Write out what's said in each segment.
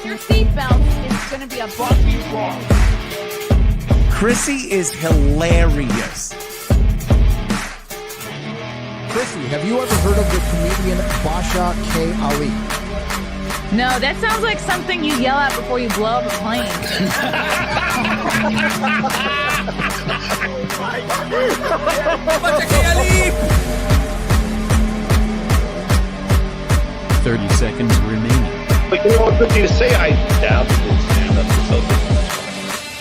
your seatbelt. It's going to be a bumpy ride. Chrissie is hilarious. Chrissie, have you ever heard of the comedian Basha K. Ali? No, that sounds like something you yell out before you blow up a plane. 30 seconds remaining. But you know what good to say? I doubt it will stand up to social.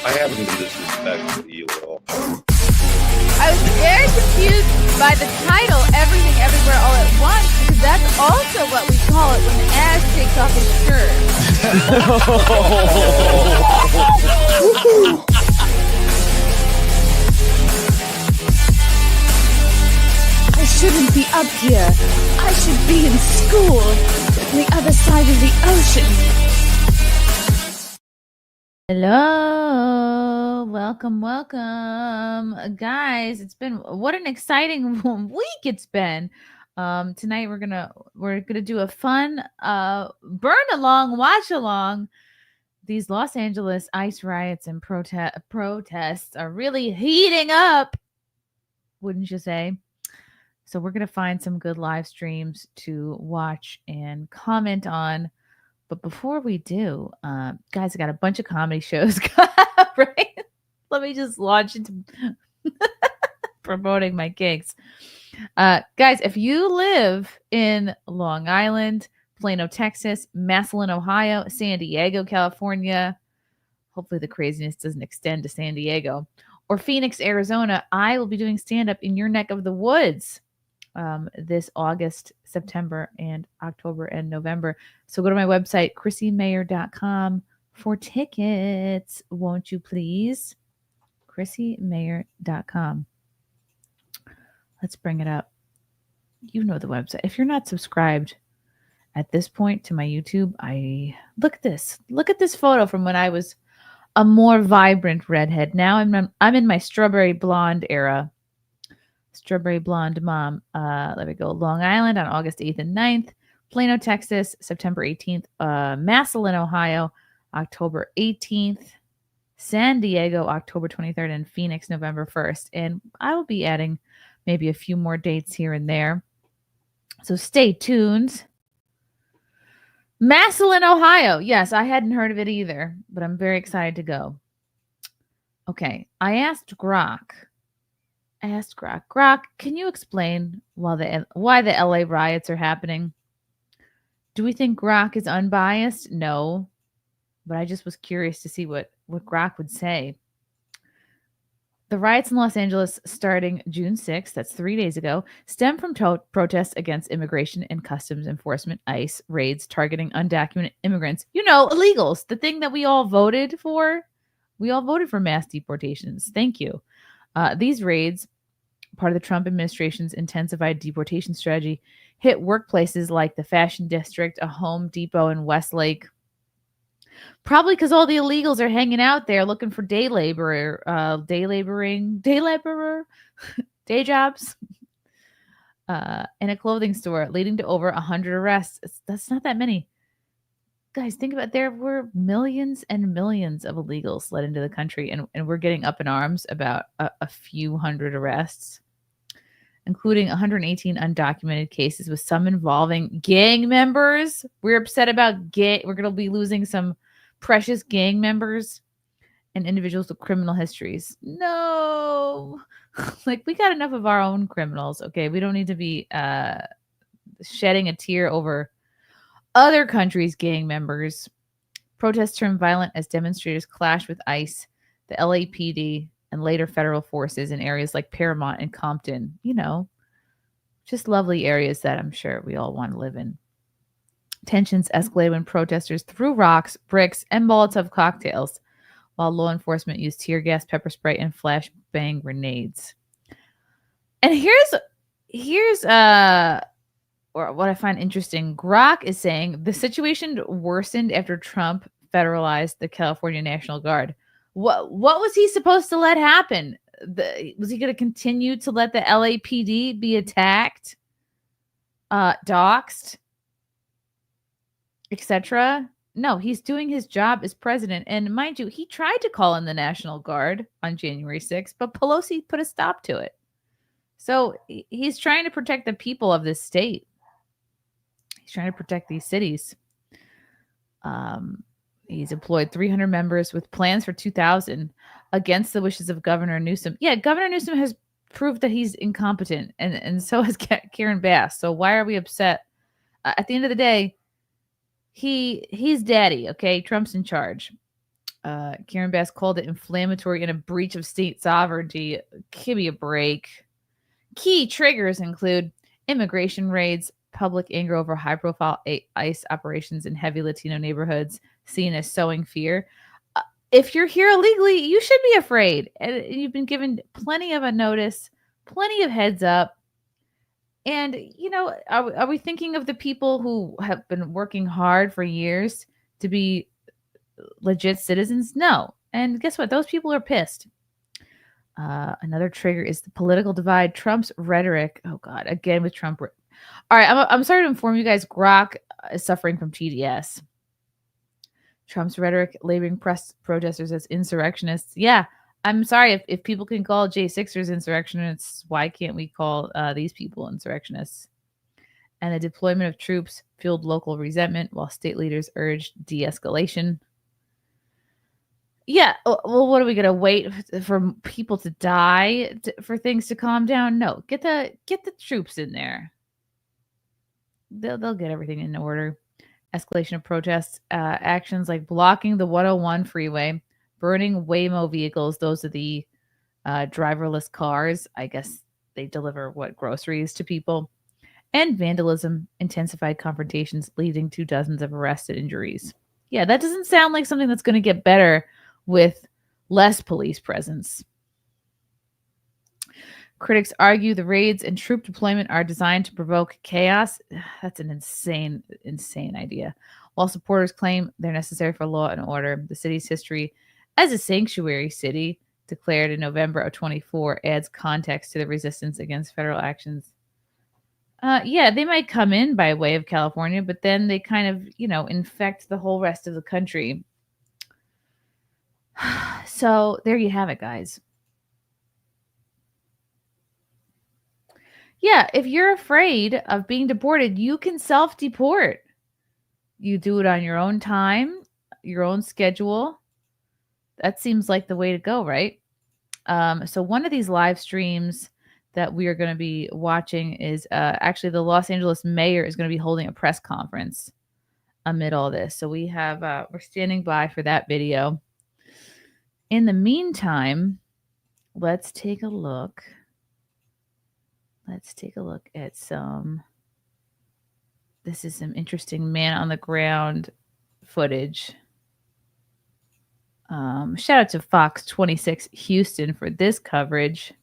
I haven't been disrespectful to you at all. I was very confused by the title, Everything Everywhere All at Once, because that's also what we call it when Ash takes off his shirt. I shouldn't be up here. I should be in school on the other side of the ocean. Hello, welcome. Guys, what an exciting week it's been. Tonight we're gonna do a fun burn along, watch along. These Los Angeles ICE riots and protests are really heating up, wouldn't you say? So we're going to find some good live streams to watch and comment on. But before we do, guys, I got a bunch of comedy shows, right? Let me just launch into promoting my gigs. Guys, if you live in Long Island, Plano, Texas, Massillon, Ohio, San Diego, California, hopefully the craziness doesn't extend to San Diego, or Phoenix, Arizona, I will be doing stand-up in your neck of the woods this August, September, and October, and November. So go to my website, ChrissieMayr.com for tickets, won't you please? ChrissieMayr.com. Let's bring it up. You know the website. If you're not subscribed at this point to my YouTube, look at this. Look at this photo from when I was a more vibrant redhead. Now I'm in my strawberry blonde era. Strawberry blonde mom. Let me go. Long Island on August 8th and 9th. Plano, Texas, September 18th. Massillon, Ohio, October 18th. San Diego, October 23rd. And Phoenix, November 1st. And I will be adding maybe a few more dates here and there. So stay tuned. Massillon, Ohio. Yes, I hadn't heard of it either, but I'm very excited to go. Okay, I asked Grok, can you explain why the LA riots are happening? Do we think Grok is unbiased? No, but I just was curious to see what Grok would say. The riots in Los Angeles starting June 6th, that's 3 days ago, stem from protests against immigration and customs enforcement, ICE, raids targeting undocumented immigrants. You know, illegals, the thing that we all voted for. We all voted for mass deportations. Thank you. These raids, part of the Trump administration's intensified deportation strategy, hit workplaces like the Fashion District, a Home Depot in Westlake. Probably because all the illegals are hanging out there looking for day jobs, in a clothing store, leading to over 100 arrests. That's not that many. Guys, think about it. There were millions and millions of illegals let into the country, and we're getting up in arms about a few hundred arrests, including 118 undocumented cases, with some involving gang members. We're upset about we're going to be losing some precious gang members and individuals with criminal histories. No, like, we got enough of our own criminals. Okay, we don't need to be shedding a tear over other countries' gang members. Protests turned violent as demonstrators clashed with ICE, the LAPD, and later federal forces in areas like Paramount and Compton. You know, just lovely areas that I'm sure we all want to live in. Tensions escalated when protesters threw rocks, bricks, and Molotov cocktails, while law enforcement used tear gas, pepper spray, and flashbang grenades. And here's what I find interesting. Grok is saying the situation worsened after Trump federalized the California National Guard. What was he supposed to let happen? Was he going to continue to let the LAPD be attacked, doxxed, etc.? No, he's doing his job as president. And mind you, he tried to call in the National Guard on January 6th, but Pelosi put a stop to it. So he's trying to protect the people of this state. He's trying to protect these cities. He's employed 300 members with plans for 2,000 against the wishes of Governor Newsom. Yeah, Governor Newsom has proved that he's incompetent, and so has Karen Bass. So why are we upset? At the end of the day, he's daddy, okay? Trump's in charge. Karen Bass called it inflammatory and a breach of state sovereignty. Give me a break. Key triggers include immigration raids, public anger over high-profile ICE operations in heavy Latino neighborhoods, seen as sowing fear. If you're here illegally, you should be afraid. And you've been given plenty of a notice, plenty of heads up. And, you know, are we thinking of the people who have been working hard for years to be legit citizens? No. And guess what? Those people are pissed. Another trigger is the political divide. Trump's rhetoric. Oh, God. Again with Trump. All right. I'm sorry to inform you guys. Grok is suffering from TDS. Trump's rhetoric labeling protesters as insurrectionists. Yeah. I'm sorry if people can call J6ers insurrectionists. Why can't we call these people insurrectionists? And the deployment of troops fueled local resentment while state leaders urged de-escalation. Yeah. Well, what are we going to wait for people to die for things to calm down? No, get the troops in there. They'll get everything in order. Escalation of protests, actions like blocking the 101 freeway, burning Waymo vehicles. Those are the driverless cars. I guess they deliver groceries to people. And vandalism, intensified confrontations leading to dozens of arrests and injuries. Yeah, that doesn't sound like something that's going to get better with less police presence. Critics argue the raids and troop deployment are designed to provoke chaos. That's an insane idea. While supporters claim they're necessary for law and order, the city's history as a sanctuary city, declared in November of 24, adds context to the resistance against federal actions. Yeah, they might come in by way of California, but then they kind of, infect the whole rest of the country. So there you have it, guys. Yeah, if you're afraid of being deported, you can self-deport. You do it on your own time, your own schedule. That seems like the way to go, right? So one of these live streams that we are going to be watching is actually the Los Angeles mayor is going to be holding a press conference amid all this. So we have we're standing by for that video. In the meantime, let's take a look. Let's take a look at some. This is some interesting man on the ground footage. Shout out to Fox 26 Houston for this coverage.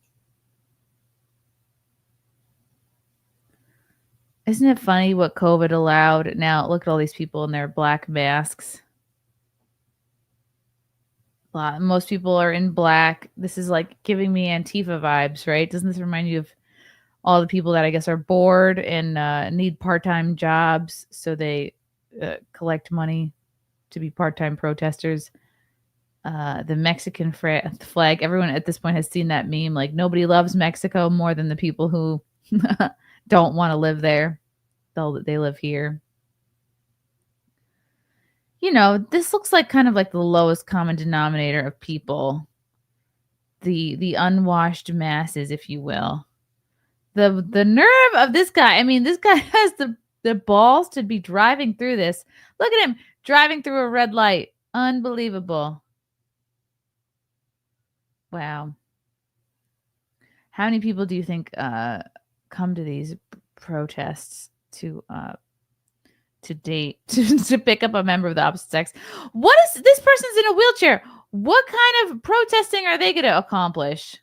Isn't it funny what COVID allowed? Now look at all these people in their black masks. Most people are in black. This is like giving me Antifa vibes, right? Doesn't this remind you of all the people that I guess are bored and need part-time jobs, so they collect money to be part-time protesters? The Mexican flag. Everyone at this point has seen that meme. Like, nobody loves Mexico more than the people who don't want to live there. They live here. This looks like kind of like the lowest common denominator of people. The unwashed masses, if you will. The nerve of this guy. I mean, this guy has the balls to be driving through this. Look at him driving through a red light. Unbelievable. Wow. How many people do you think come to these protests to date to pick up a member of the opposite sex? What is this person's in a wheelchair? What kind of protesting are they going to accomplish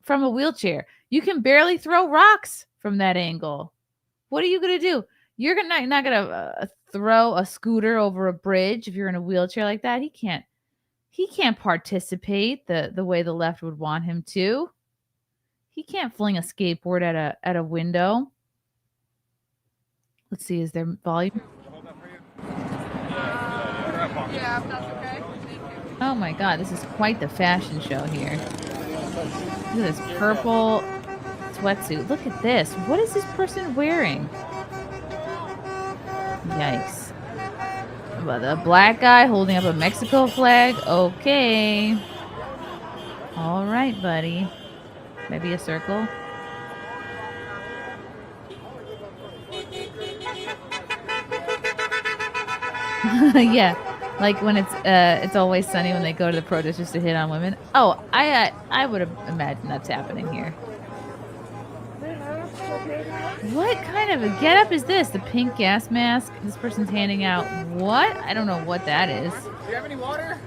from a wheelchair? You can barely throw rocks from that angle. What are you going to do? You're not going to throw a scooter over a bridge if you're in a wheelchair like that. He can't participate the way the left would want him to. He can't fling a skateboard at a window. Let's see, is there volume? Oh my god, this is quite the fashion show here. Look at this purple sweatsuit. Look at this. What is this person wearing? Yikes. Well, the black guy holding up a Mexico flag. Okay. All right, buddy. Maybe a circle. Yeah, like when it's Always Sunny when they go to the protest just to hit on women. Oh, I would imagine that's happening here. What kind of a getup is this? The pink gas mask. This person's handing out what? I don't know what that is. Do you have any water?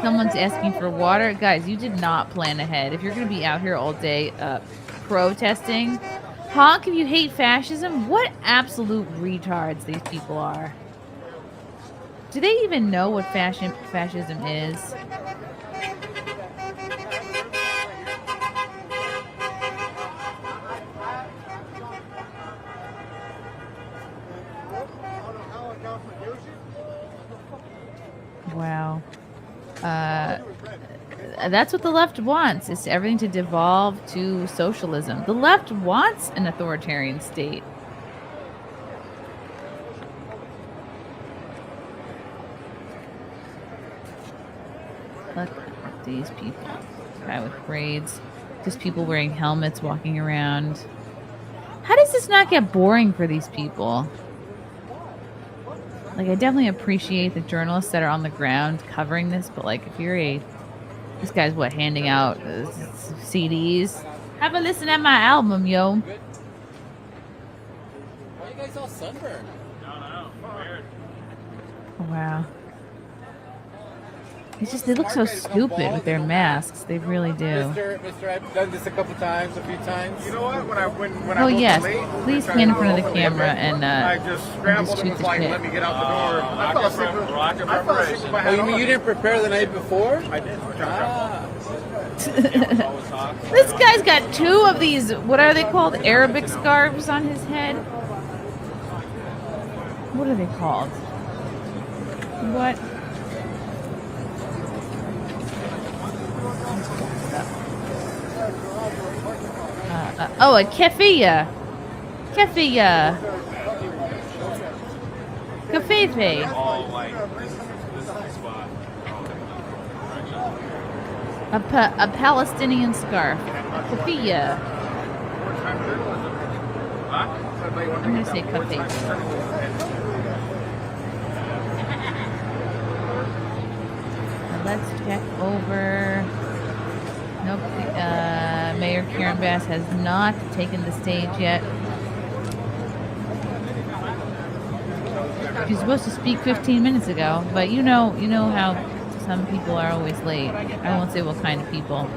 Someone's asking for water. Guys, you did not plan ahead. If you're going to be out here all day protesting, honk if you hate fascism. What absolute retards these people are. Do they even know what fascism is? Wow. That's what the left wants, is everything to devolve to socialism. The left wants an authoritarian state. Look at these people. Guy with braids. Just people wearing helmets walking around. How does this not get boring for these people? Like, I definitely appreciate the journalists that are on the ground covering this, but like, if you're this guy's what, handing out CDs? Have a listen at my album, yo. Why are you guys all sunburned? Weird. Wow. It's just, they look so stupid with their masks. They really do. Mister, I've done this a few times. You know what? When I Oh, woke up yes. late, Please tried stand in to front of go the over camera there, and I just scrambled shoot and was the like, shit. let me get out the door. I fell asleep with Oh, you mean you didn't prepare the night before? I did. This guy's got two of these, what are they called? Arabic scarves on his head? What are they called? What? Oh, a keffiyeh. Keffiyeh. Kafefe. Oh, like, this is the spot. A Palestinian scarf. A keffiyeh. I'm going to say kafefe. Let's check over. Nope. Mayor Karen Bass has not taken the stage yet. She's supposed to speak 15 minutes ago, but you know how some people are always late. I won't say what kind of people.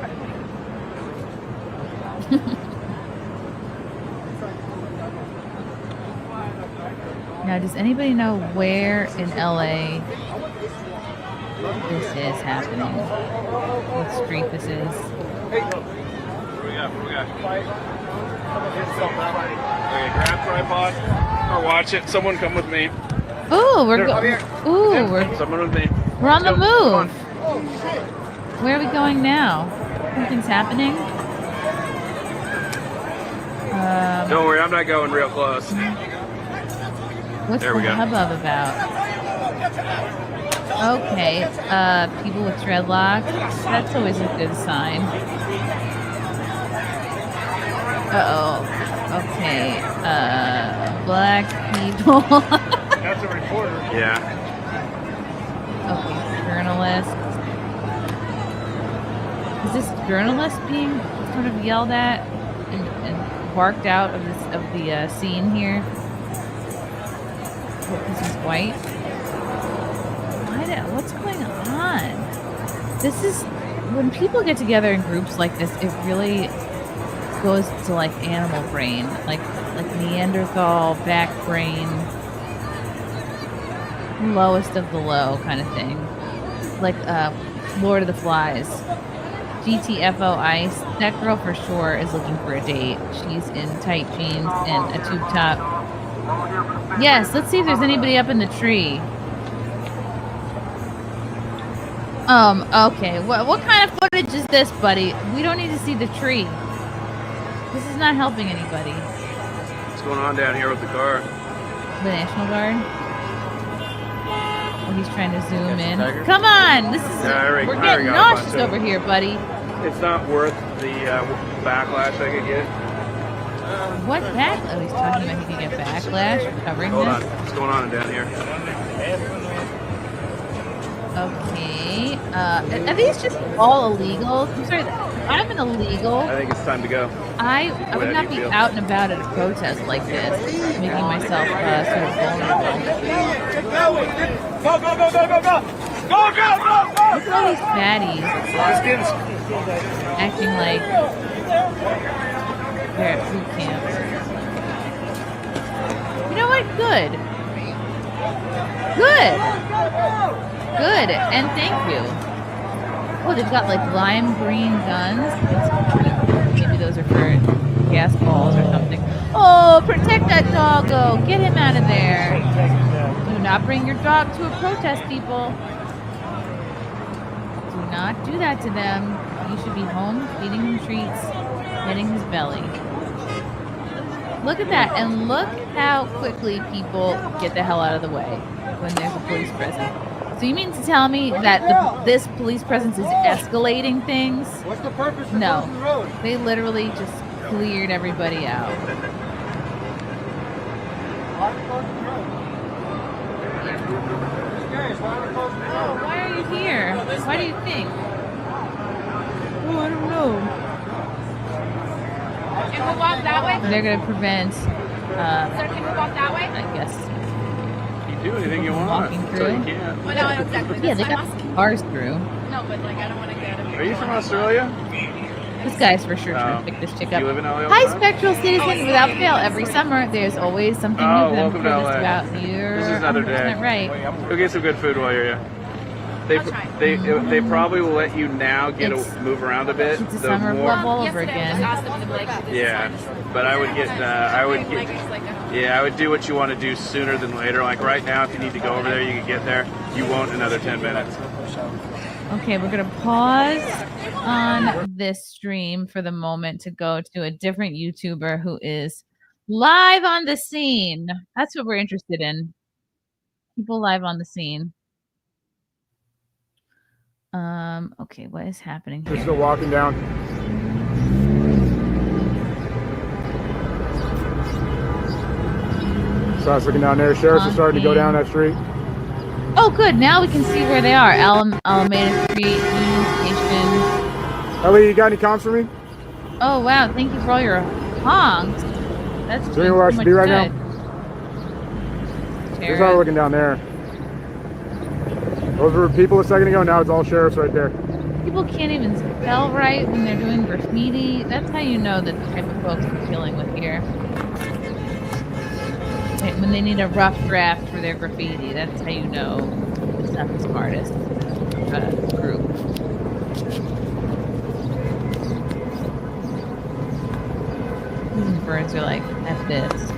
Now, does anybody know where in LA this is happening? What street this is? What do we got? Okay, grab tripod or watch it. Someone come with me. Ooh, we're Someone with me. we're on the Come on. move. Where are we going now? Something's happening. Don't worry, I'm not going real close. What's There the we go. hubbub about? Okay, people with dreadlocks. That's always a good sign. Uh-oh. Okay, black people. That's a reporter. Yeah. Okay, journalist. Is this journalist being sort of yelled at and barked out of the scene here? Because he's white. What's going on? This is when people get together in groups like this. It really goes to like animal brain, like Neanderthal back brain, lowest of the low kind of thing. Like Lord of the Flies. GTFO ice. That girl for sure is looking for a date. She's in tight jeans and a tube top. Yes, let's see if there's anybody up in the tree. Okay. What kind of footage is this, buddy? We don't need to see the tree. This is not helping anybody. What's going on down here with the car? The National Guard. Oh, he's trying to zoom in. Tiger? Come on! This is we're getting nauseous over here, buddy. It's not worth the backlash I could get. What back? Oh, he's talking about he can get backlash for covering Hold this. on. What's going on down here? Okay. Are these just all illegal? I'm sorry. I'm an illegal. I think it's time to go. I would not be out and about at a protest like this, making myself sort of vulnerable. Go, go, go, go, go, go! Go, go, go, go! Look at all these fatties acting like they're at boot camp. You know what? Good. Good. And thank you. Oh, they've got like lime green guns. Maybe those are for gas balls or something. Oh, protect that doggo. Get him out of there. Do not bring your dog to a protest, people. Do not do that to them. You should be home feeding him treats, petting his belly. Look at that. And look how quickly people get the hell out of the way when there's a police presence. So you mean to tell me that this police presence is escalating things? What's the purpose? No. They literally just cleared everybody out. Oh, why are you here? Why do you think? Oh, I don't know. Can we walk that way? They're going to prevent, Sir, can we walk that way? I guess, You do anything you want walking until through. you can't. Well, no, exactly. Yeah, they That's got why I'm asking. cars through. No, but like, I don't want to get Are you from Australia? This guy's for sure trying to pick this chick Do up. you live in LA? all the Hi, time? Spectral Citizen. Without fail, every summer there's always something new Oh, for them welcome for to this LA. about. You're This is another day. 100% right. Go get some good food while you're here. They probably will let you now move around a bit. It's a The summer more- love all over Yesterday I just again. asked them to be like, Yeah, but I would get I would do what you want to do sooner than later. Like right now, if you need to go over there, you can get there. You won't in another 10 minutes. Okay, we're going to pause on this stream for the moment to go to a different YouTuber who is live on the scene. That's what we're interested in. People live on the scene. Okay, what is happening They're here? still walking down. So I was looking down there. Sheriffs are starting to go down that street. Oh, good. Now we can see where they are. Alameda Street, Union Station. Ellie, you got any comms for me? Oh, wow. Thank you for all your honks. That's Is there anywhere I should be right now? Here's how we're Sheriff. looking down there. Those were people a second ago. Now it's all sheriffs right there. People can't even spell right when they're doing graffiti. That's how you know the type of folks we're dealing with here. When they need a rough draft for their graffiti, that's how you know it's not the smartest group. These birds are like, F this.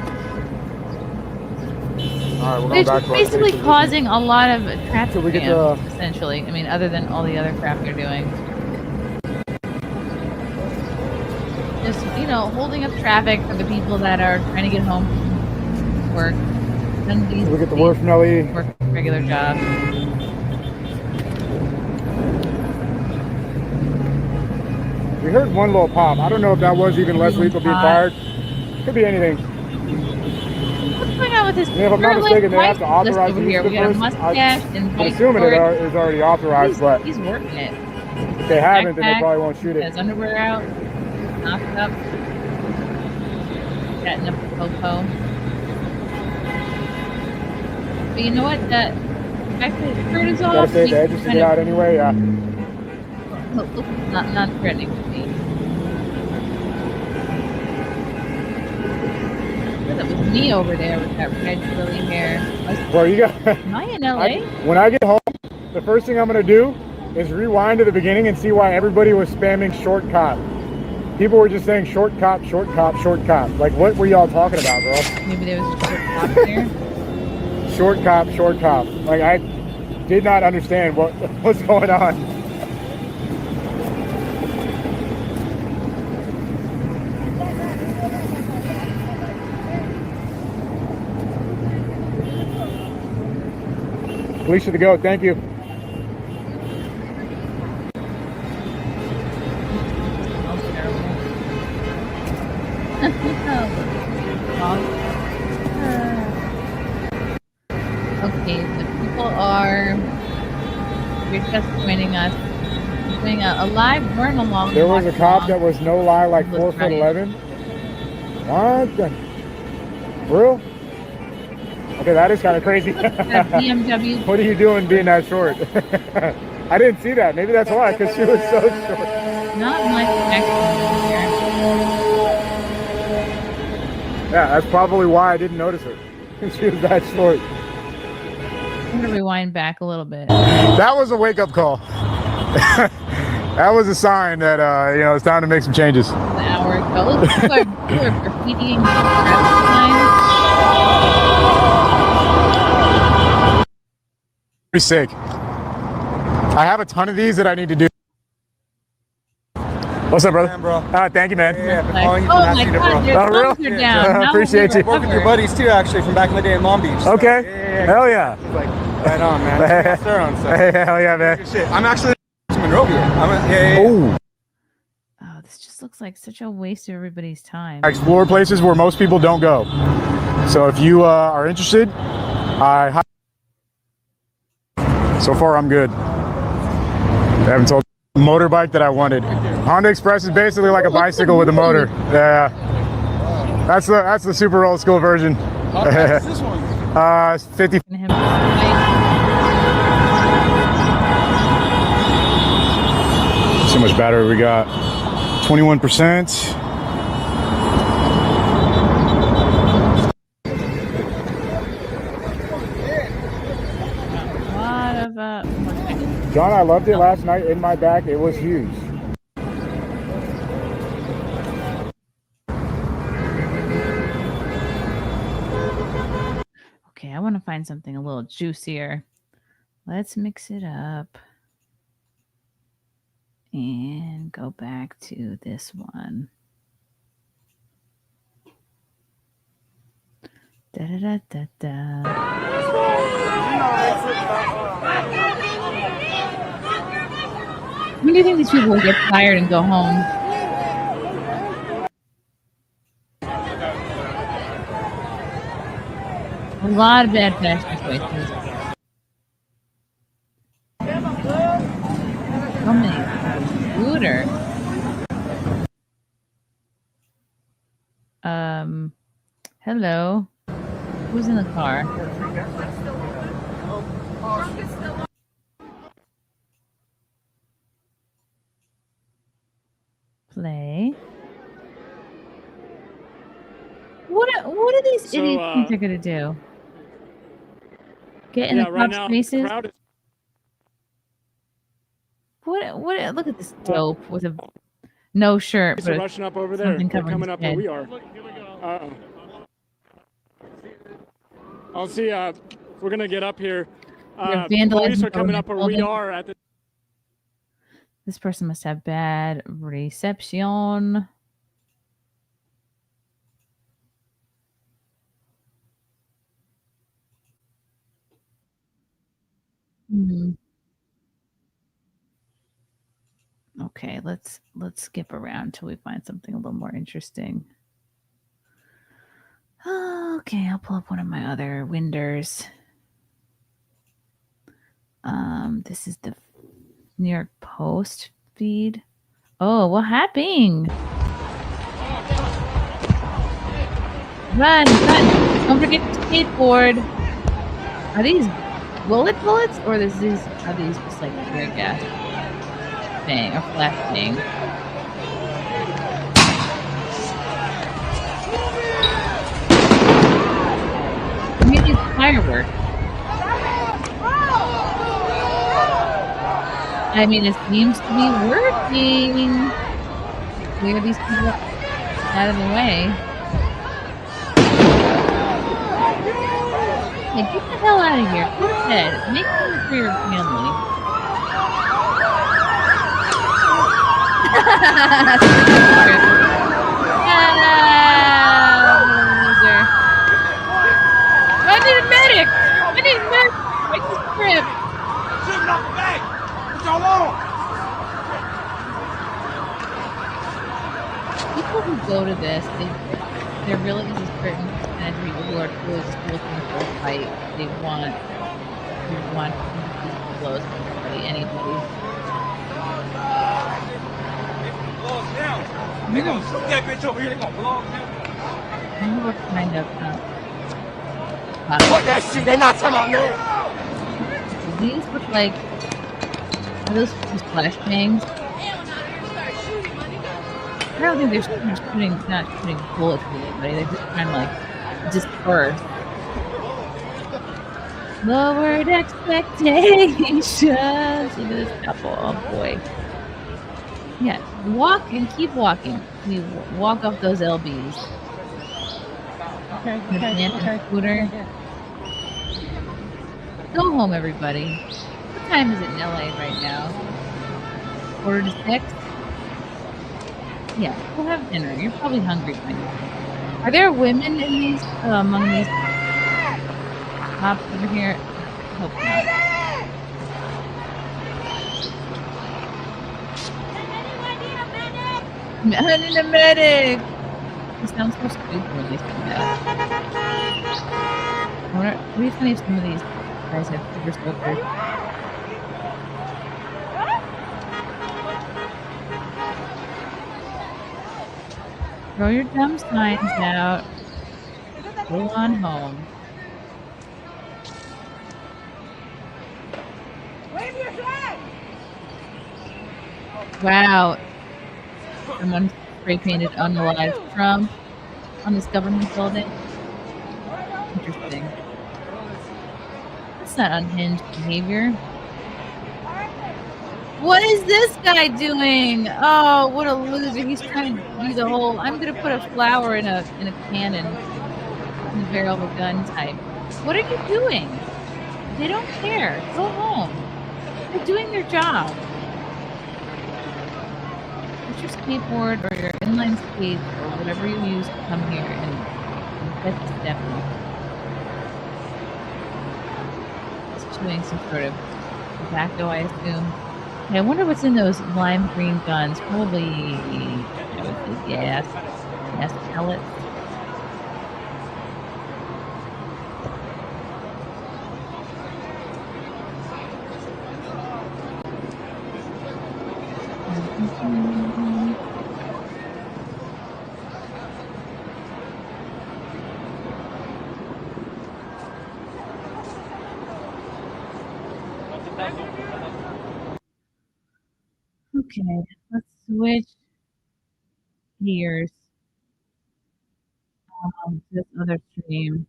All right, we're They're going back just to our basically station. causing a lot of traffic Till we get jam, to- essentially. I mean, other than all the other crap they're doing. Just, you know, holding up traffic for the people that are trying to get home from work. None of these We get the word from LE. work regular jobs. We heard one little pop. I don't know if that was even Leslie people being fired. Could be anything. What's going on with this? Yeah, if I'm not mistaken, they have to authorize over the here. use We of got a the first. mustache and I'm white assuming it shorts. is already authorized, but He's working it. if they haven't, then they Backpack, probably won't shoot it. Has underwear out, knocked up, chatting up the popo. But you know what? The fact that his shirt is Gotta off, save makes the edges him to kind get of out anyway. Yeah. not threatening to me. That was me over there with that red curly hair. Well, you got. Am I in LA? When I get home, the first thing I'm gonna do is rewind to the beginning and see why everybody was spamming short cop. People were just saying short cop, short cop, short cop. Like, what were y'all talking about, girl? Maybe there was a short cop there. Short cop, short cop. Like, did not understand what was going on. Felicia the goat, thank you. Okay, the people are. You're just joining us. Doing a live run along. There was a cop that was no lie like 4'11". What the? Real? Okay, that is kind of crazy. BMW. What are you doing being that short? I didn't see that. Maybe that's why, because she was so short. Not much action here. Yeah, that's probably why I didn't notice her. She was that short. I'm gonna rewind back a little bit. That was a wake-up call. That was a sign that it's time to make some changes. An hour ago. People are graffitiing traffic signs. Pretty sick. I have a ton of these that I need to do. What's up, brother? Man, bro. Thank you, man. Yeah, Like, oh my God, their thumbs are down. Now Appreciate we're you. Worked with your buddies too, actually, from back in the day in Long Beach. So, Okay. yeah. Hell yeah. Like, right on, man. Sir on stuff. Hell yeah, man. Good shit. I'm actually in Monrovia. Ooh. Oh, this just looks like such a waste of everybody's time. I explore places where most people don't go. So if you are interested, so far I'm good. I haven't told motorbike that I wanted. Honda Express is basically like a bicycle with a motor. Yeah. That's the super old school version. How fast is this one? 50. Him. So much battery we got. 21%. John, I loved it last night in my back. It was huge. Okay, I want to find something a little juicier. Let's mix it up and go back to this one. Da da da da da. When do you think these people will get tired and go home? A lot of bad fashion choices. So many scooter. Hello. Who's in the car? Play. What are these idiots think they're gonna do? Get in the cops' faces? What? Look at this dope with a no shirt, but rushing up over there. something They're covering coming his up head. where we are. Uh-oh. I'll see. We're gonna get up here. They're vandalizing Police are coming up where we building. are at the. This person must have bad reception. Okay, let's skip around till we find something a little more interesting. Okay, I'll pull up one of my other winders. This is the New York Post feed. Oh, what happened? Run! Don't forget to skateboard. Are these bullets, or are these just like tear gas thing or flash thing? Maybe it's fireworks. I mean, it seems to be working. Clear these people out of the way. Hey, get the hell out of here. Go to bed. Make room for your family. Loser. I need a medic. I need a medic. Break this script. People who go to this, there really is a certain percentage of people who are really just looking for a fight. They want to blows anybody. They gonna shoot that bitch over here. They gonna blow him down. I wonder what kind of What that shit? They not talking about me. these look like, are those flashbangs? I don't think they're not shooting bullets at anybody. They're just trying to like disperse. Lowered expectations. Look at this couple. Oh boy. Yeah, walk and keep walking. We walk off those LBs. Okay. Scooter. Go home, everybody. What time is it in LA right now? 5:45? Yeah, go have dinner. You're probably hungry by now. Are there women in these among these cops over here? I hope not. I need a medic! It sounds so stupid when they say that. What do you think if some of these guys have super soakers? Throw your dumb signs out. Go on home. Wow. Someone spray painted unalive Trump on this government building. Interesting. That's not unhinged behavior. What is this guy doing? Oh, what a loser. He's trying to do the whole, I'm going to put a flower in a cannon and barrel of a gun type. What are you doing? They don't care. Go home. They're doing their job. Put your skateboard or your inline skate or whatever you use to come here and get the step in. It's chewing some sort of tobacco, I assume. Yeah, I wonder what's in those lime green guns. Probably, I would say gas pellets. Okay, let's switch gears to this other stream.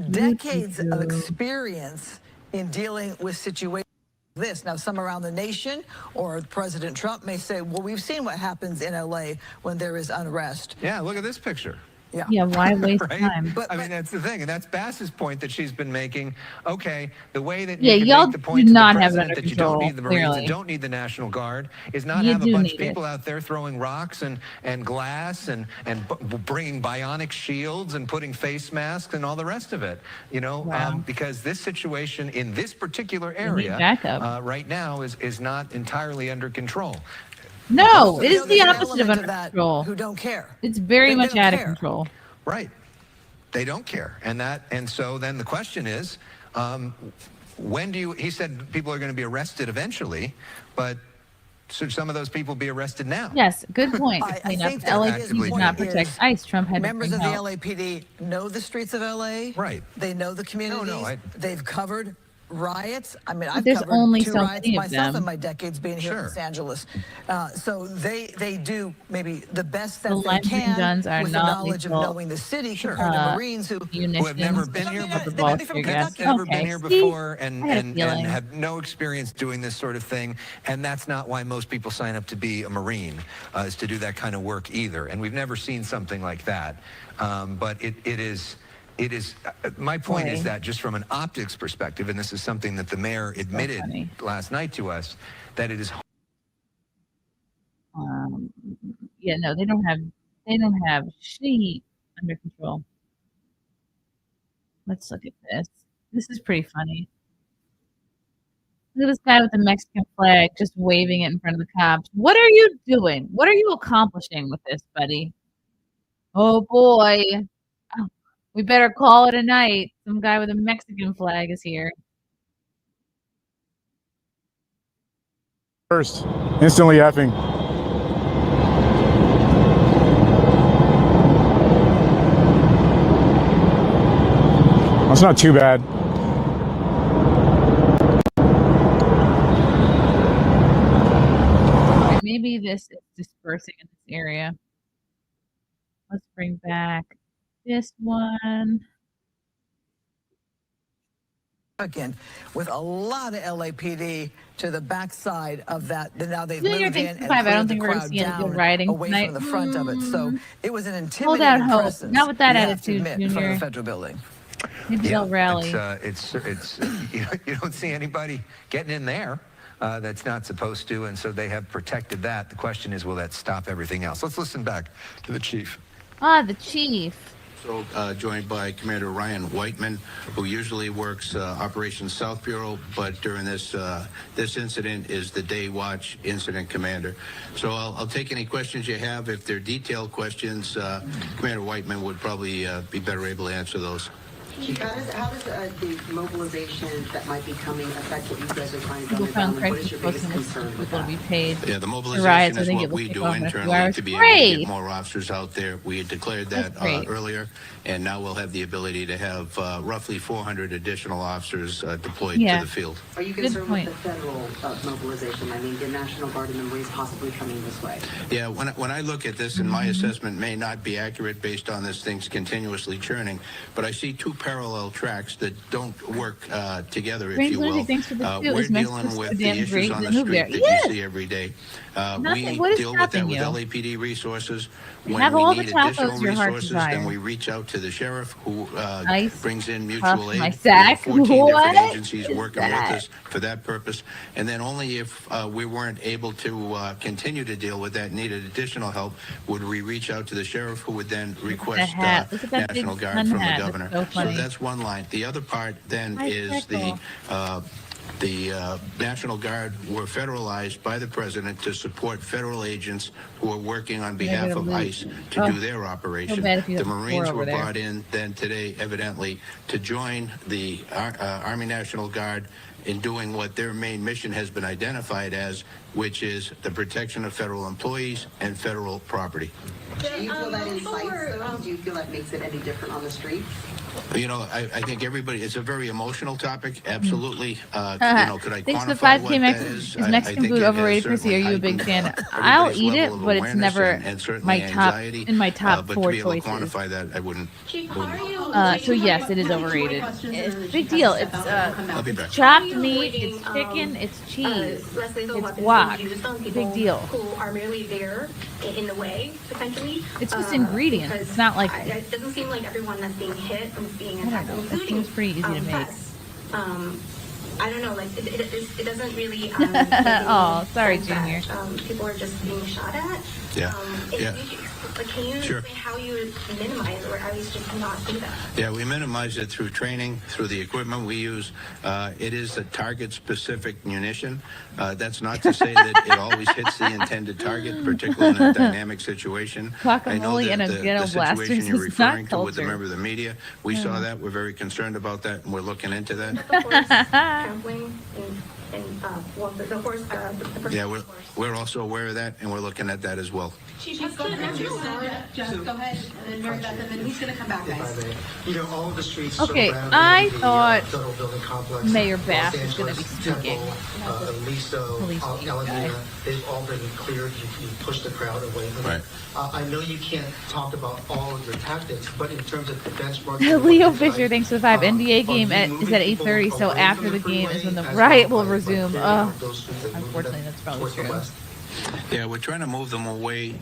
Decades of experience in dealing with situations like this. Now, some around the nation or President Trump may say, well, we've seen what happens in LA when there is unrest. Yeah, look at this picture. Yeah, why waste right? time? I mean, that's the thing, and that's Bass's point that she's been making. Okay, the way that Yeah, you can y'all make the do point to the not have it president under that you don't control, need the Marines clearly. and don't need the National Guard is not You have a do bunch need of people it. out there throwing rocks and glass and bringing bionic shields and putting face masks and all the rest of it. You know, Wow. because this situation in this particular need area backup. right now is not entirely under control. No, it is There's the an opposite of element under that control. Who don't care. It's very They much don't out of care. control. Right. They don't care. And so then the question is, when do you, he said people are going to be arrested eventually, but should some of those people be arrested now? Yes, good point. I Clean up. think that LAPD his did point not protect is ICE. Trump had members to of bring the help. LAPD know the streets of LA. Right. They know the communities. No, They've covered riots. I mean, I've There's covered only 2 so riots many of myself in them. my decades being here in Sure. Los Angeles. So they do maybe the best that The they line-shooting can guns are with the not knowledge of lethal. knowing the city compared to Marines who have never Munitions, been here, but the but they might ball be from tear Kentucky. gas. never been Okay, here see? before I and, had a and, and feeling. have no experience doing this sort of thing. And that's not why most people sign up to be a Marine, is to do that kind of work either. And we've never seen something like that. But it is, my point is Boy. that just from an optics perspective, and this is something that the mayor admitted funny. last night to us, that it is Yeah, no, they don't have sheep under control. Let's look at this. This is pretty funny. Look at this guy with the Mexican flag just waving it in front of the cops. What are you doing? What are you accomplishing with this, buddy? Oh boy. Oh, we better call it a night. Some guy with a Mexican flag is here. First, instantly effing. That's not too bad. Okay, maybe this is dispersing in this area. Let's bring back this one. Again, with a lot of LAPD to the backside of that. Now they've New Year moved in thanks to and five. I cleared don't the think we're gonna crowd see any good down rioting away tonight. from the front of it. So it was an Hold out intimidating hope. presence. Not with that you have to attitude, admit, in front of Junior. the federal building. Maybe they'll rally. It's you don't see anybody getting in there that's not supposed to, and so they have protected that. The question is, will that stop everything else? Let's listen back to the chief. The chief. So joined by Commander Ryan Whiteman, who usually works Operations South Bureau, but during this incident is the day watch incident commander. So I'll take any questions you have. If they're detailed questions, Commander Whiteman would probably be better able to answer those. Chief, how does the mobilization that might be coming affect what you guys are trying to People do? found What is crisis your biggest posting this concern with people to that? be paid. Yeah, the mobilization riots, I is think what it will we kick do off in a few internally hours. to be able to Great. get more officers out there. We had declared that That's great. earlier, and now we'll have the ability to have roughly 400 additional officers deployed Yeah. to the field. Are you Good concerned point. with the federal mobilization? I mean, the National Guard and the Marines possibly coming this way. Yeah, when I look at this, and my assessment may not be accurate based on this thing's continuously churning, but I see two parallel tracks that don't work together, if Rain's you will. Lunatic, thanks for the two. We're Is Mexico dealing so with the damn issues great on to the move there? street that Yes. you see every day. Nothing- We what is deal with that stopping with you? LAPD resources. You When have we all the need tacos additional your heart resources, desires. then we reach out to the sheriff, who Ice brings in puff mutual aid. my We have sack. 14 What different agencies is working that? with us for that purpose. And then only if we weren't able to continue to deal with that, needed additional help, would we reach out to the sheriff, who would then request hat. Look at that big National Guard sun from the hat. That's governor. so funny. that's one line. The other part then Hi, is Pickle. the National Guard were federalized by the president to support federal agents who are working on behalf gonna of lose. ICE to do their operation. bad if you The have Marines four were over there. brought in then today, evidently, to join the Army National Guard in doing what their main mission has been identified as, which is the protection of federal employees and federal property. Do you feel that incites those? Do you feel that makes it any different on the street? You know, I think everybody, it's a very emotional topic, absolutely. You know, could I Thanks for quantify 5K what that Mexican. is? Is Mexican food overrated, Chrissy? Are you a big fan? I'll eat it, but it's never my top in my top but four to be able to choices. quantify that, I wouldn't. So yes, it is overrated. It's a big deal. It's I'll be back. chopped meat, it's chicken, it's cheese, it's guac. Big deal. Who are merely there in the way, potentially. It's just ingredients. It's not like It doesn't seem like everyone that's being hit and being I don't attacked, know. That including seems pretty easy to make. us. I don't know, like it doesn't really. Oh, sorry, sense that, Junior. People are just being shot at. Yeah. Yeah. Like, can you Sure. explain how you would minimize or at least just not do that? Yeah, we minimize it through training, through the equipment we use. It is a target-specific munition. That's not to say that it always hits the intended target, particularly in a dynamic situation. I know Guacamole that and a the ghetto situation blasters you're is not referring to with the culture. member of the media, we saw that. We're very concerned about that, and we're looking into that. But the force trampling and well, the horse, the person. Yeah, we're also aware of that, and we're looking at that as well. Chief, go ahead. Just go ahead, and then Mary Beth, and then he's gonna come back, guys. You know, all of the streets Okay, surrounding I the thought federal building complex, Mayor Los Bass was Angeles, going to be speaking. Temple, Aliso, Police chief Alameda, guy. they've all been cleared. You pushed the crowd away from Right. it. I know you can't talk about all of your tactics, but in terms of the benchmark, Leo Fisher, thanks for the 5. NBA game is at 8:30, so after the game is when the riot will resume. Unfortunately, that's probably true. Yeah, we're trying to move them away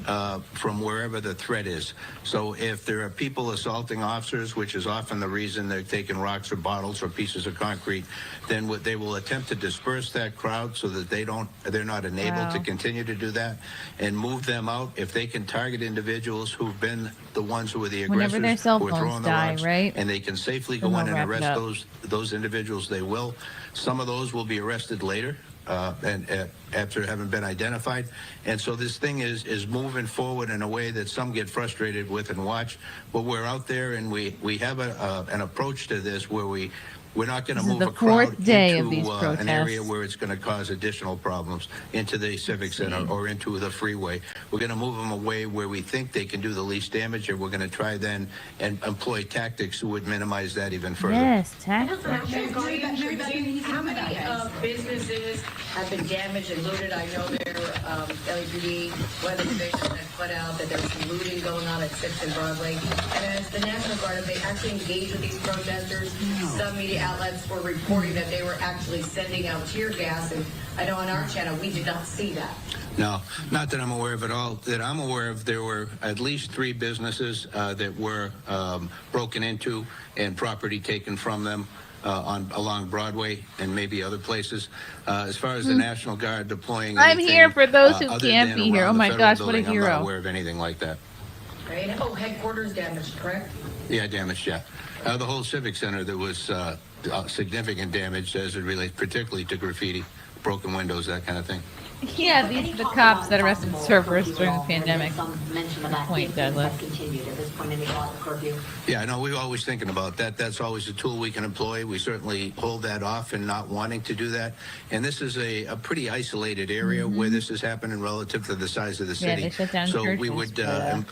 from wherever the threat is. So if there are people assaulting officers, which is often the reason they're taking rocks or bottles or pieces of concrete, then they will attempt to disperse that crowd so that they're not enabled to continue to do that, and move them out. If they can target individuals who've been the ones who are the aggressors, Whenever their cell who are phones throwing the die, rocks, right? and they can safely Then go in they'll and wrap it arrest up. those individuals, they will. Some of those will be arrested later. And after having been identified. And so this thing is moving forward in a way that some get frustrated with and watch. But we're out there, and we have an approach to this where we're not going to move a crowd into an area where it's going to cause additional problems into the Civic Center or into the freeway. We're going to move them away where we think they can do the least damage, and we're going to try then and employ tactics that would minimize that even further. Yes, tactics. How many businesses have been damaged and looted? I know their LAPD weather division has put out that there's some looting going on at 6th and Broadway. And as the National Guard, have they actually engaged with these protesters? Some media outlets were reporting that they were actually sending out tear gas, and I know on our channel we did not see that. No, not that I'm aware of at all. That I'm aware of, there were at least 3 businesses that were broken into and property taken from them along Broadway and maybe other places. As far as the National Guard deploying, I'm here for those who can't be here. Oh my gosh, what a hero! I'm not aware of anything like that. Right? Headquarters damaged, correct? Yeah, damaged. Yeah, the whole Civic Center, there was significant damage as it relates, particularly to graffiti, broken windows, that kind of thing. Yeah, these are the cops that arrested surfers during the pandemic. Good point, Douglas. Yeah, no, we're always thinking about that. That's always a tool we can employ. We certainly hold that off and not wanting to do that. And this is a pretty isolated area where this is happening relative to the size of the city. Yeah, they shut down so churches, we would,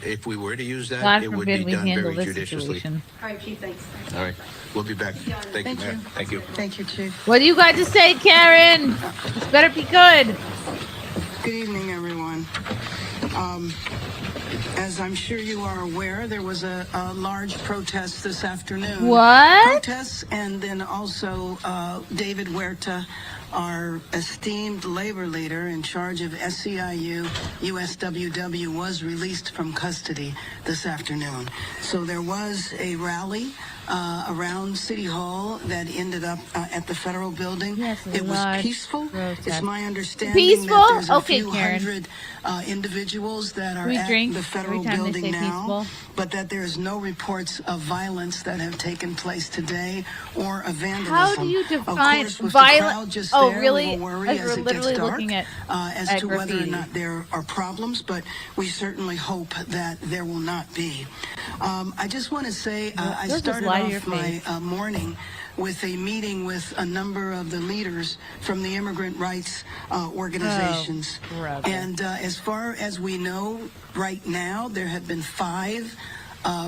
if we were to use that, God it would forbid be we done handle very this judiciously. situation. All right, Chief, thanks. All right, we'll be back. Thank you, Mayor. Thank you. Thank you, Chief. What do you got to say, Karen? This better be good. Good evening, everyone. As I'm sure you are aware, there was a large protest this afternoon. What? Protests, and then also David Huerta, our esteemed labor leader in charge of SEIU, USWW, was released from custody this afternoon. So there was a rally around City Hall that ended up at the federal building. Yes, it was large peaceful. protest. It's my understanding Peaceful? that there's a Okay, few Karen. hundred individuals that are We at drink the federal every time they building say now, peaceful. but that there is no reports of violence that have taken place today or of vandalism. How do you Of define course, with the violent? crowd just Oh, there, really? we will worry As as we're it gets literally dark looking at as to whether or graffiti. not there are problems, but we certainly hope that there will not be. I just want to say I They'll just started lie to your off my face. morning with a meeting with a number of the leaders from the immigrant rights organizations. Oh, brother. And as far as we know, right now, there have been 5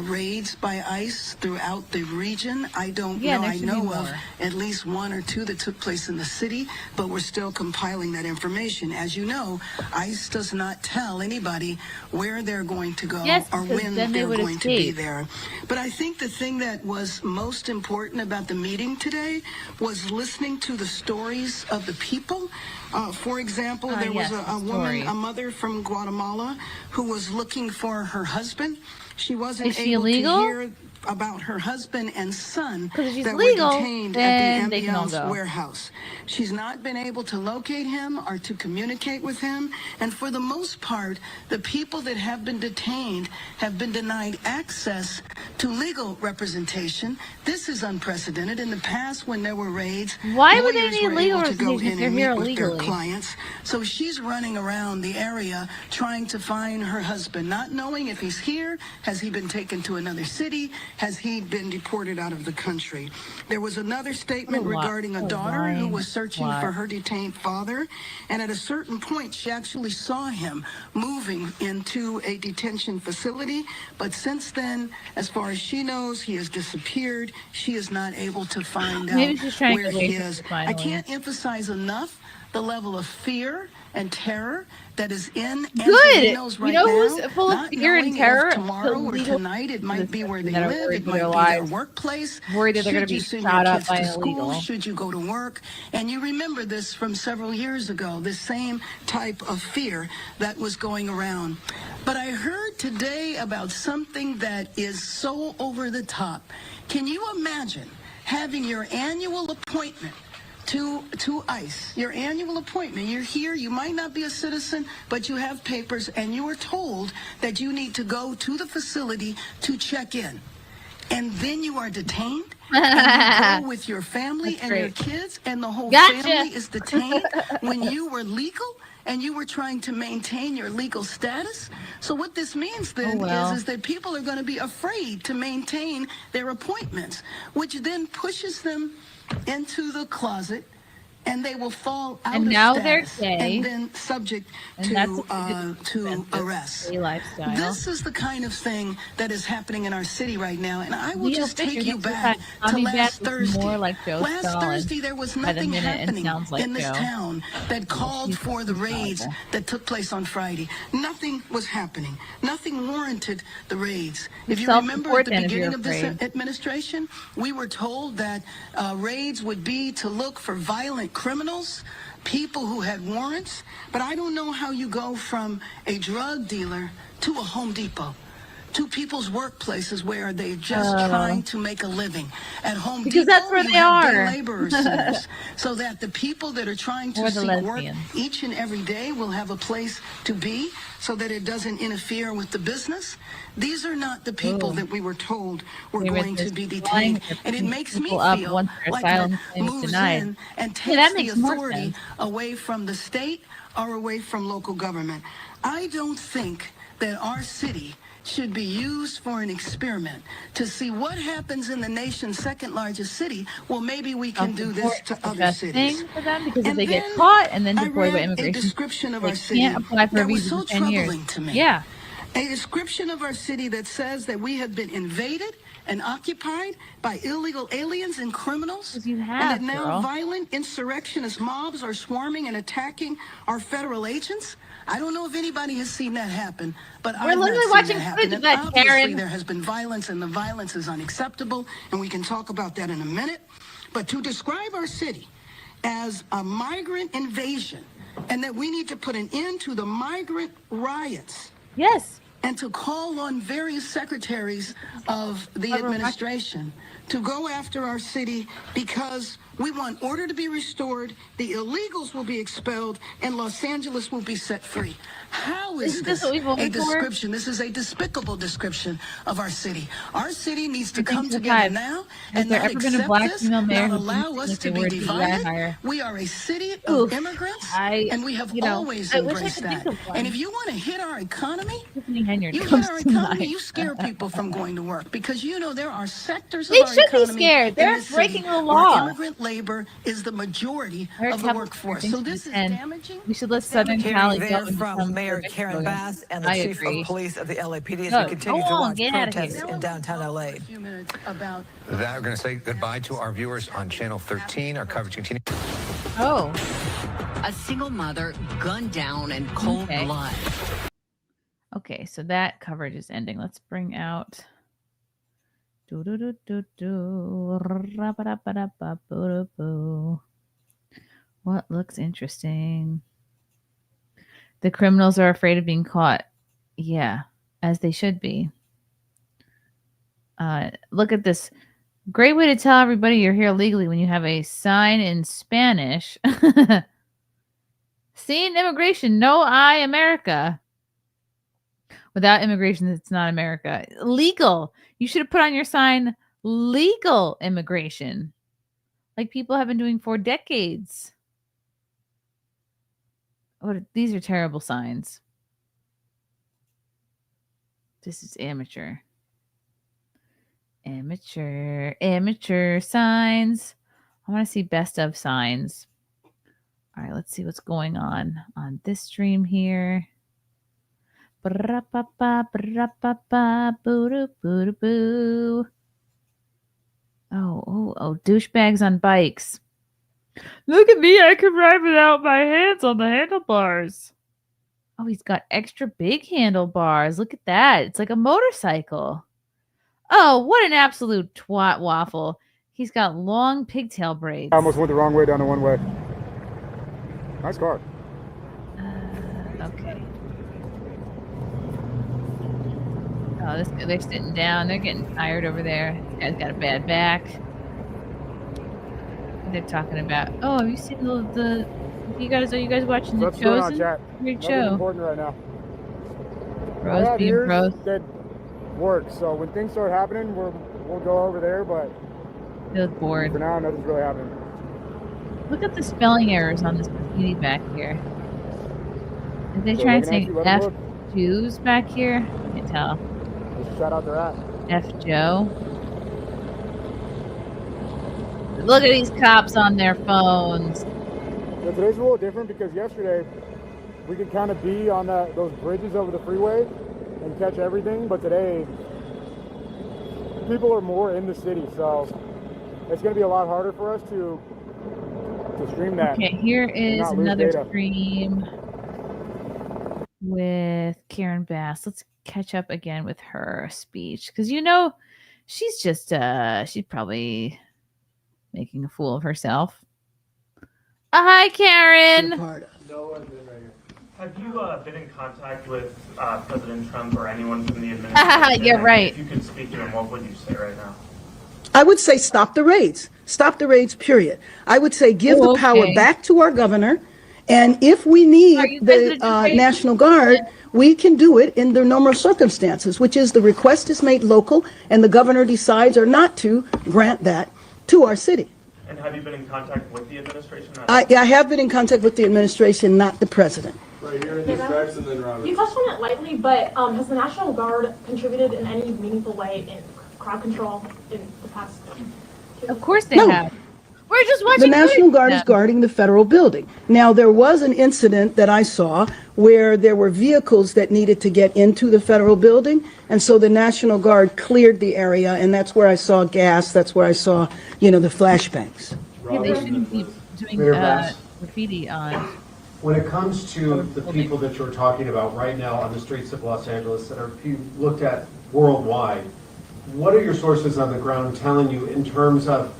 raids by ICE throughout the region. I don't Yeah, know. there I should be know of more. at least 1 or 2 that took place in the city, but we're still compiling that information. As you know, ICE does not tell anybody where they're going to go Yes, or because when then they they're would going to be escape. there. But I think the thing that was most important about the meeting today was listening to the stories of the people. For example, there yes, was the a woman, stories. a mother from Guatemala, who was looking for her husband. She wasn't Is she able illegal? to hear about her husband and son 'Cause if she's that legal, were detained then at they the can all Ambiance go. warehouse. She's not been able to locate him or to communicate with him. And for the most part, the people that have been detained have been denied access to legal representation. This is unprecedented. In the past, when there were raids, Why would they lawyers need were legal able to go representation if in they're and here meet with their illegally? clients. So she's running around the area trying to find her husband, not knowing if he's here, has he been taken to another city, has he been deported out of the country. There was another statement What a regarding a what a daughter who lying was searching slut. for her detained father, and at a certain point, she actually saw him moving into a detention facility. But since then, as far as she knows, he has disappeared. She is not able to find out Maybe she's trying to where get away he from is. it I finally. can't emphasize enough the level of fear and terror that is in Good. Angelenos You right know now, who's full of not fear and knowing terror? if tomorrow or Illegal tonight it might be where they that are live, worried it for their might be their lives, workplace. worried that they're going to Should you be send shot your up kids by to an school? illegal. Should you go to work? And you remember this from several years ago, this same type of fear that was going around. But I heard today about something that is so over the top. Can you imagine having your annual appointment to ICE, your annual appointment? You're here, you might not be a citizen, but you have papers, and you are told that you need to go to the facility to check in. And then you are detained, and you go with your family and your kids, and the whole family is detained when you were legal and you were trying to maintain your legal status. So what this means then is that people are going to be afraid to maintain their appointments, which then pushes them into the closet, and they will fall out And of now status they're gay. and then subject to arrest. Lifestyle. This is the kind of thing that is happening in our city right now, and I will Neil just Fisher take you thinks that back to Tommy last Beck is Thursday. more like Joe Last Stalin Thursday, there was by the nothing minute and happening sounds like in this Joe. town that called for the raids that took place on Friday. Nothing was happening. Nothing warranted the raids. If you remember at the beginning of this administration, we were told that raids would be to look for violent criminals, people who had warrants. But I don't know how you go from a drug dealer to a Home Depot, to people's workplaces where they're just trying to make a living. At Home Because Depot, that's where you they have are. day laborer centers, so that the people that are trying to Or the seek work lesbians. each and every day will have a place to be, so that it doesn't interfere with the business. These are not the people that we were told were going to be detained. And it makes me feel once their like asylum that claim is moves denied. in and Yeah, that takes the makes more authority sense. away from the state or away from local government. I don't think that our city should be used for an experiment to see what happens in the nation's second largest city. Well, maybe we can do this to the other best cities. thing for them, because if And they get then caught and then I deported by read a immigration, description of they our city can't apply for a that was visa so for 10 years. troubling to me. Yeah. A description of our city that says that we have been invaded and occupied by illegal aliens and criminals, You and have, that now girl. violent insurrectionist mobs are swarming and attacking our federal agents. I don't know if anybody has seen that happen, but We're I've not literally seen watching that happen. footage of And that, obviously Karen. there has been violence, and the violence is unacceptable, and we can talk about that in a minute. But to describe our city as a migrant invasion, and that we need to put an end to the migrant riots. Yes. And to call on various secretaries of the administration to go after our city because we want order to be restored, the illegals will be expelled, and Los Angeles will be set free. How is Isn't this this what we've a voted for? description? This is a despicable description of our city. Our city needs to Thanks come for together five. now Has and there not ever been a accept black this, female mayor not who allow thinks us that to they be were DEI divided. hire? We are a city Oof. of immigrants, and we have you know, always I wish I embraced could that. think of one. And if you want to hit our economy, Tiffany Henyard you hit comes our to economy, mind. you scare people from going to work, because you know there are sectors of They our should be economy scared. in They're this city breaking the where law. immigrant labor is the majority Eric of the Campbell workforce. thinks So we this is can- damaging. We should let Southern Hearing Cali go there and from become Mayor perfect Karen program. Bass and the I chief agree. of police of the LAPD as No, we continue go to on, watch get outta protests here. in downtown LA. A few minutes about That we're going to say goodbye to our viewers on Channel 13. Our coverage continues. Oh. A single mother gunned down in cold blood. Okay, so that coverage is ending. Let's bring out. What looks interesting? The criminals are afraid of being caught. Yeah, as they should be. Look at this. Great way to tell everybody you're here legally when you have a sign in Spanish. Seen immigration, no I America. Without immigration, it's not America. Legal. You should have put on your sign legal immigration. Like people have been doing for decades. These are terrible signs. This is amateur. Immature signs. I want to see best of signs. All right, let's see what's going on this stream here. Ba-ra-ba-ba, ba-ra-ba-ba, boo-doo-boo-doo-boo. Oh, douchebags on bikes. Look at me, I can ride without my hands on the handlebars. Oh, he's got extra big handlebars. Look at that. It's like a motorcycle. Oh, what an absolute twat waffle. He's got long pigtail braids. I almost went the wrong way down the one way. Nice car. Okay. Oh, they're sitting down. They're getting tired over there. This guy's got a bad back. They're talking about. Oh, have you seen the you guys? Are you guys watching The Chosen? Great show. Important right now. Rose being Rose. That work. So when things start happening, we'll go over there. But feels bored. For now, nothing's really happening. Look at the spelling errors on this graffiti back here. Are they trying to say F Jews back here? I can't tell. Just shout out their app. F Joe. Look at these cops on their phones. Yeah, today's a little different because yesterday we could kind of be on those bridges over the freeway and catch everything, but today people are more in the city, so it's going to be a lot harder for us to stream that. Okay, here is another stream with Karen Bass. Let's catch up again with her speech because she's just she's probably making a fool of herself. Hi, Karen. Have you been in contact with President Trump or anyone from the administration? Yeah, right. If you could speak to him, what would you say right now? I would say stop the raids. Stop the raids, period. I would say give the power back to our governor. And if we need the National Guard, we can do it in the normal circumstances, which is the request is made local and the governor decides or not to grant that to our city. And have you been in contact with the administration? I have been in contact with the administration, not the president. Right here in these specs and then Robert. You touched on it lightly, but has the National Guard contributed in any meaningful way in crowd control in the past? Of course they have. We're just watching. The National Guard is guarding the federal building. Now, there was an incident that I saw where there were vehicles that needed to get into the federal building, and so the National Guard cleared the area, and that's where I saw gas. That's where I saw, the flashbangs. Yeah, they shouldn't be doing graffiti on. When it comes to the people that you're talking about right now on the streets of Los Angeles that are looked at worldwide, what are your sources on the ground telling you in terms of,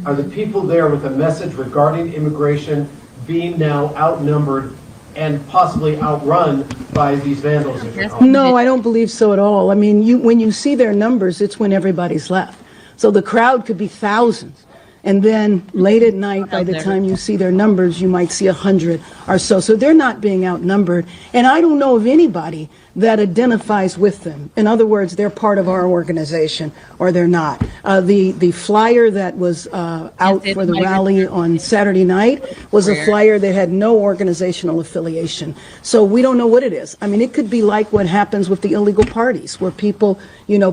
are the people there with a message regarding immigration being now outnumbered and possibly outrun by these vandals? No, I don't believe so at all. I mean, when you see their numbers, it's when everybody's left. So the crowd could be thousands. And then late at night, by the time you see their numbers, you might see 100 or so. So they're not being outnumbered. And I don't know of anybody that identifies with them. In other words, they're part of our organization or they're not. The flyer that was out for the rally on Saturday night was a flyer that had no organizational affiliation. So we don't know what it is. I mean, it could be like what happens with the illegal parties where people,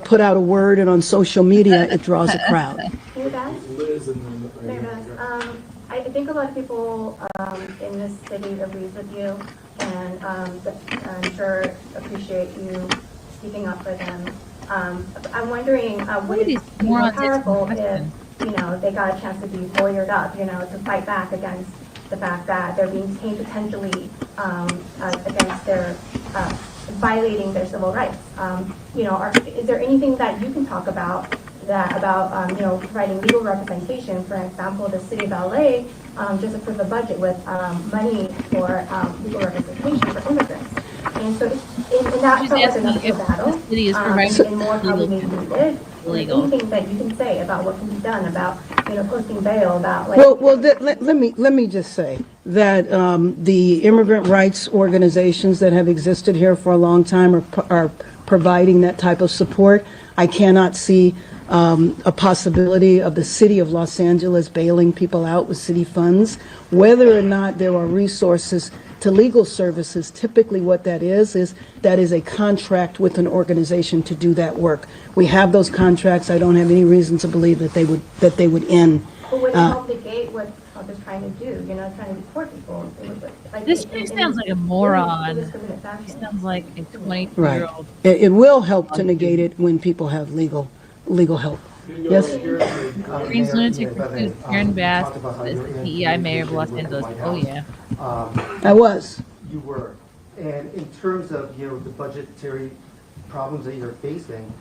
put out a word and on social media it draws a crowd. I think a lot of people in this city agrees with you, and I'm sure appreciate you speaking up for them. I'm wondering, would it be more powerful if they got a chance to be lawyered up, to fight back against the fact that they're being detained potentially against their violating their civil rights? Is there anything that you can talk about providing legal representation? For example, the city of LA just approved a budget with money for legal representation for immigrants. And so in that felt like an uphill battle, and more probably needed. Anything that you can say about what can be done about posting bail, about let me just say that the immigrant rights organizations that have existed here for a long time are providing that type of support. I cannot see a possibility of the city of Los Angeles bailing people out with city funds. Whether or not there are resources to legal services, typically what that is that is a contract with an organization to do that work. We have those contracts. I don't have any reason to believe that they would end. But would it help negate what Trump is trying to do, trying to deport people? This chick sounds like a moron. She sounds like a 22-year-old. Right. It will help to negate it when people have legal help. Yes? Green's lunatic pursued Karen Bass as the PEI mayor of Los Angeles. Oh, yeah. I was. You were. And in terms of, the budgetary problems that you're facing,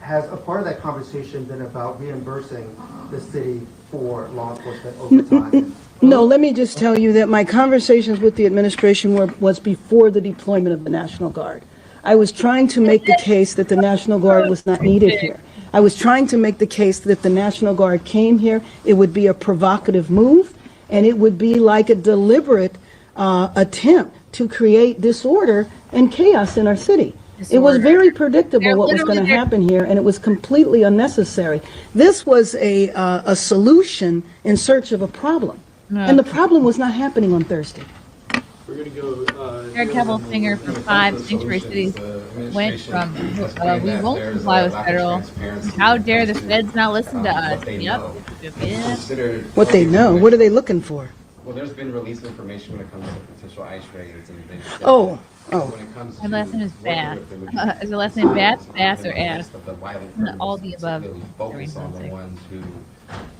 has a part of that conversation been about reimbursing the city for law enforcement overtime? No, let me just tell you that my conversations with the administration was before the deployment of the National Guard. I was trying to make the case that the National Guard was not needed here. I was trying to make the case that if the National Guard came here, it would be a provocative move, and it would be like a deliberate attempt to create disorder and chaos in our city. It was very predictable what was going to happen here, and it was completely unnecessary. This was a solution in search of a problem, and the problem was not happening on Thursday. We're going to go. Eric Hebelfinger from 5 sanctuary cities went from we won't comply with federal. How dare the feds not listen to us? Yep. What they know? What are they looking for? Well, there's been released information when it comes to potential ICE raids and things. Oh. When it comes My last name is Bass. Is your last name Bass, Bass, or Ass? All the above. Focus on the ones who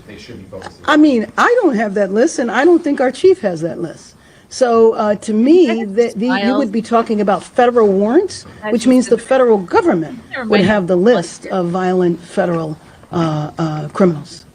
they should be focusing on. I mean, I don't have that list, and I don't think our chief has that list. So to me, you would be talking about federal warrants, which means the federal government would have the list of violent federal criminals.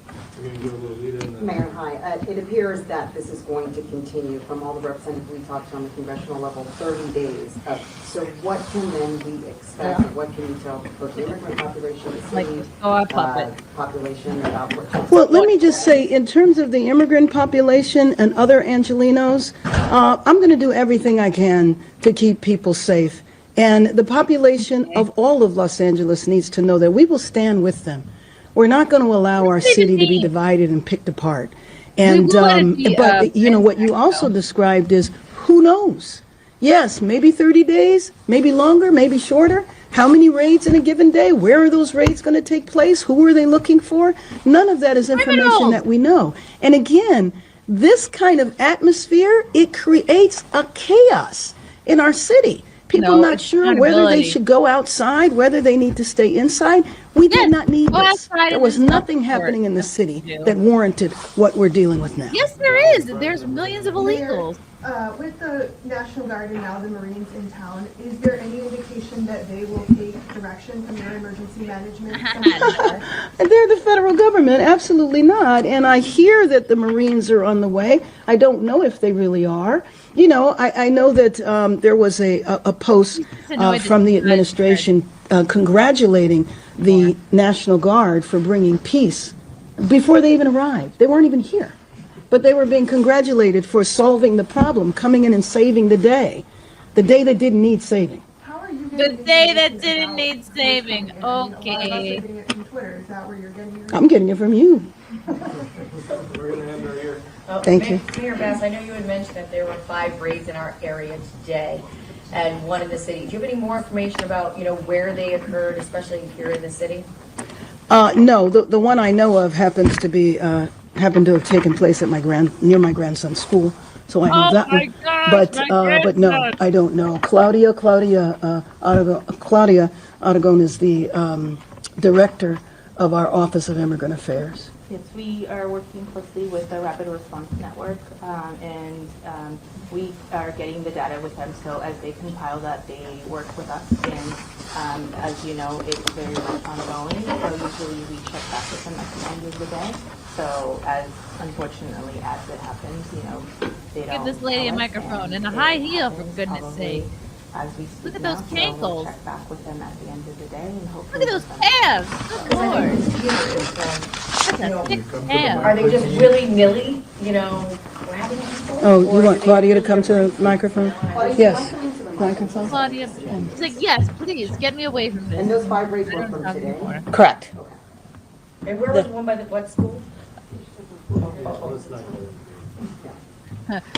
Mayor, hi. It appears that this is going to continue from all the representatives we talked to on the congressional level, 30 days. So what can then we expect? What can you tell both the immigrant population, the city population about what? Well, let me just say, in terms of the immigrant population and other Angelinos, I'm going to do everything I can to keep people safe. And the population of all of Los Angeles needs to know that we will stand with them. We're not going to allow our city to be divided and picked apart. And but what you also described is who knows? Yes, maybe 30 days, maybe longer, maybe shorter. How many raids in a given day? Where are those raids going to take place? Who are they looking for? None of that is information that we know. And again, this kind of atmosphere, it creates a chaos in our city. People not sure whether they should go outside, whether they need to stay inside. We did not need this. There was nothing happening in the city that warranted what we're dealing with now. Yes, there is. There's millions of illegals. With the National Guard and now the Marines in town, is there any indication that they will take direction from your emergency management? They're the federal government, absolutely not. And I hear that the Marines are on the way. I don't know if they really are. I know that there was a post from the administration congratulating the National Guard for bringing peace before they even arrived. They weren't even here. But they were being congratulated for solving the problem, coming in and saving the day that didn't need saving. The day that didn't need saving. Okay. I'm getting it from you. Thank you. Mayor Bass, I know you had mentioned that there were 5 raids in our area today and 1 in the city. Do you have any more information about, where they occurred, especially here in the city? No, the one I know of happens to be happened to have taken place at near my grandson's school, so I know that one. But no, I don't know. Claudia Aragon is the director of our Office of Immigrant Affairs. Yes, we are working closely with the Rapid Response Network, and we are getting the data with them. So as they compile that, they work with us, and as you know, it's very much ongoing. So usually we check back with them at the end of the day. So unfortunately as it happens, they don't. Give this lady a microphone and a high heel, for goodness sake. As we speak Look at now, those so we'll cankles. check back with them at the end of the day, and hopefully. Look at those calves. Good Lord. That's a thick calf. Are they just willy-nilly, grabbing people? Oh, you want Claudia to come to the microphone? Yes. Microphone? Claudia, she's like, yes, please, get me away from this. And those 5 raids were from today? Correct. And where was one by what school?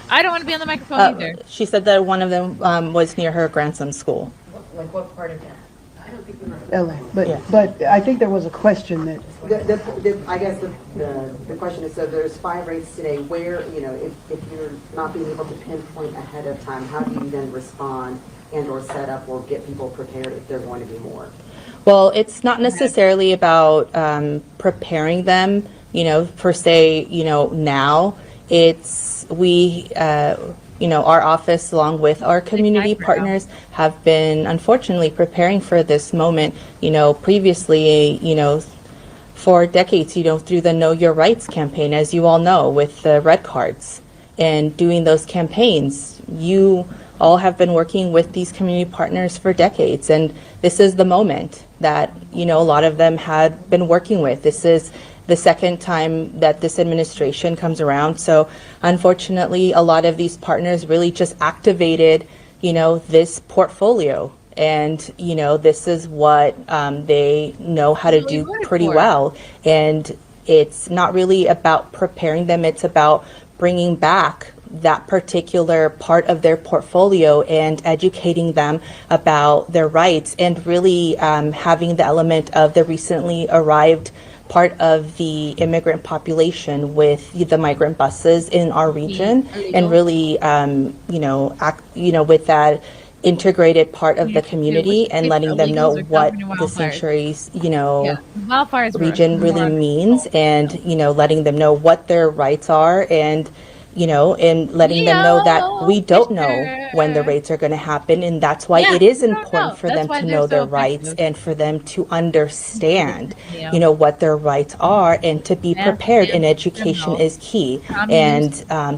I don't want to be on the microphone either. She said that one of them was near her grandson's school. Like what part of that? I don't think we were. LA, but I think there was a question that. I guess the question is, so there's 5 rates today. Where, if you're not being able to pinpoint ahead of time, how do you then respond and or set up or get people prepared if there are going to be more? Well, it's not necessarily about preparing them, per se, now. It's our office, along with our community partners, have been unfortunately preparing for this moment, previously, for decades, through the Know Your Rights campaign, as you all know, with the red cards and doing those campaigns. You all have been working with these community partners for decades, and this is the moment that, a lot of them had been working with. This is the second time that this administration comes around. So unfortunately, a lot of these partners really just activated, this portfolio. And, this is what they know how to do pretty well. And it's not really about preparing them. It's about bringing back that particular part of their portfolio and educating them about their rights, and really having the element of the recently arrived part of the immigrant population with the migrant buses in our region, and really, with that integrated part of the community, and letting them know what the sanctuaries, region really means, and, letting them know what their rights are, and and letting them know that we don't know when the rates are going to happen. And that's why it is important for them to know their rights, and for them to understand, what their rights are, and to be prepared. And education is key. And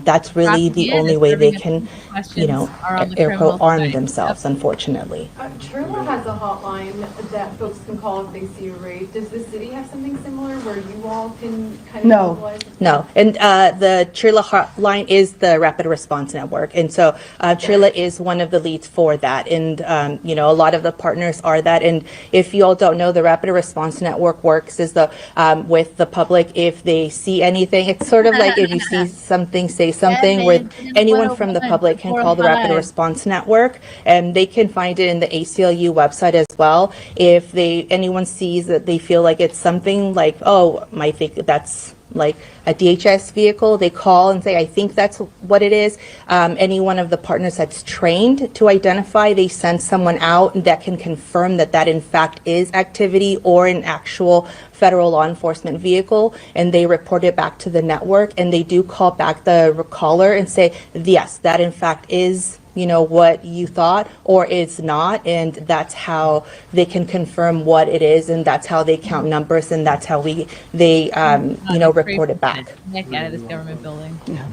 that's really the only way they can, air quote, arm themselves, unfortunately. Trilla has a hotline that folks can call if they see a raid. Does the city have something similar where you all can kind of mobilize? No. And the Trilla hotline is the Rapid Response Network. And so Trilla is one of the leads for that. And, a lot of the partners are that. And if you all don't know, the Rapid Response Network works is with the public. If they see anything, it's sort of like if you see something, say something, where anyone from the public can call the Rapid Response Network, and they can find it in the ACLU website as well. If anyone sees that they feel like it's something like, I think that's like a DHS vehicle, they call and say, I think that's what it is. Any one of the partners that's trained to identify, they send someone out that can confirm that in fact is activity or an actual federal law enforcement vehicle, and they report it back to the network, and they do call back the caller and say, yes, that in fact is what you thought, or it's not. And that's how they can confirm what it is, and that's how they count numbers, and that's how they report it back. Heck out of this government building. Yeah.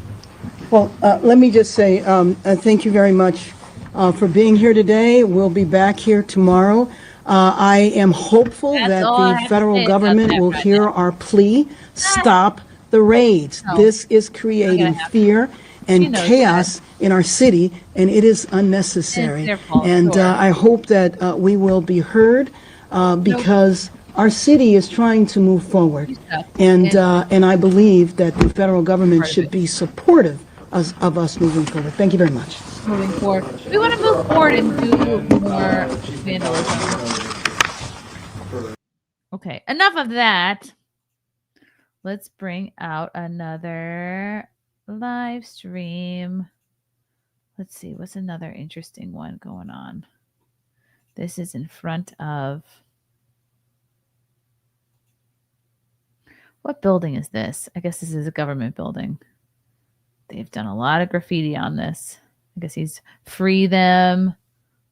Well, let me just say thank you very much for being here today. We'll be back here tomorrow. I am hopeful that the federal government will hear our plea. Stop the raids. This is creating fear and chaos in our city, and it is unnecessary. And I hope that we will be heard, because our city is trying to move forward, and I believe that the federal government should be supportive of us moving forward. Thank you very much. Moving forward, we want to move forward and do more vandalism. Okay, enough of that. Let's bring out another live stream. Let's see, what's another interesting one going on? This is in front of, what building is this? I guess this is a government building. They've done a lot of graffiti on this. I guess he's free them.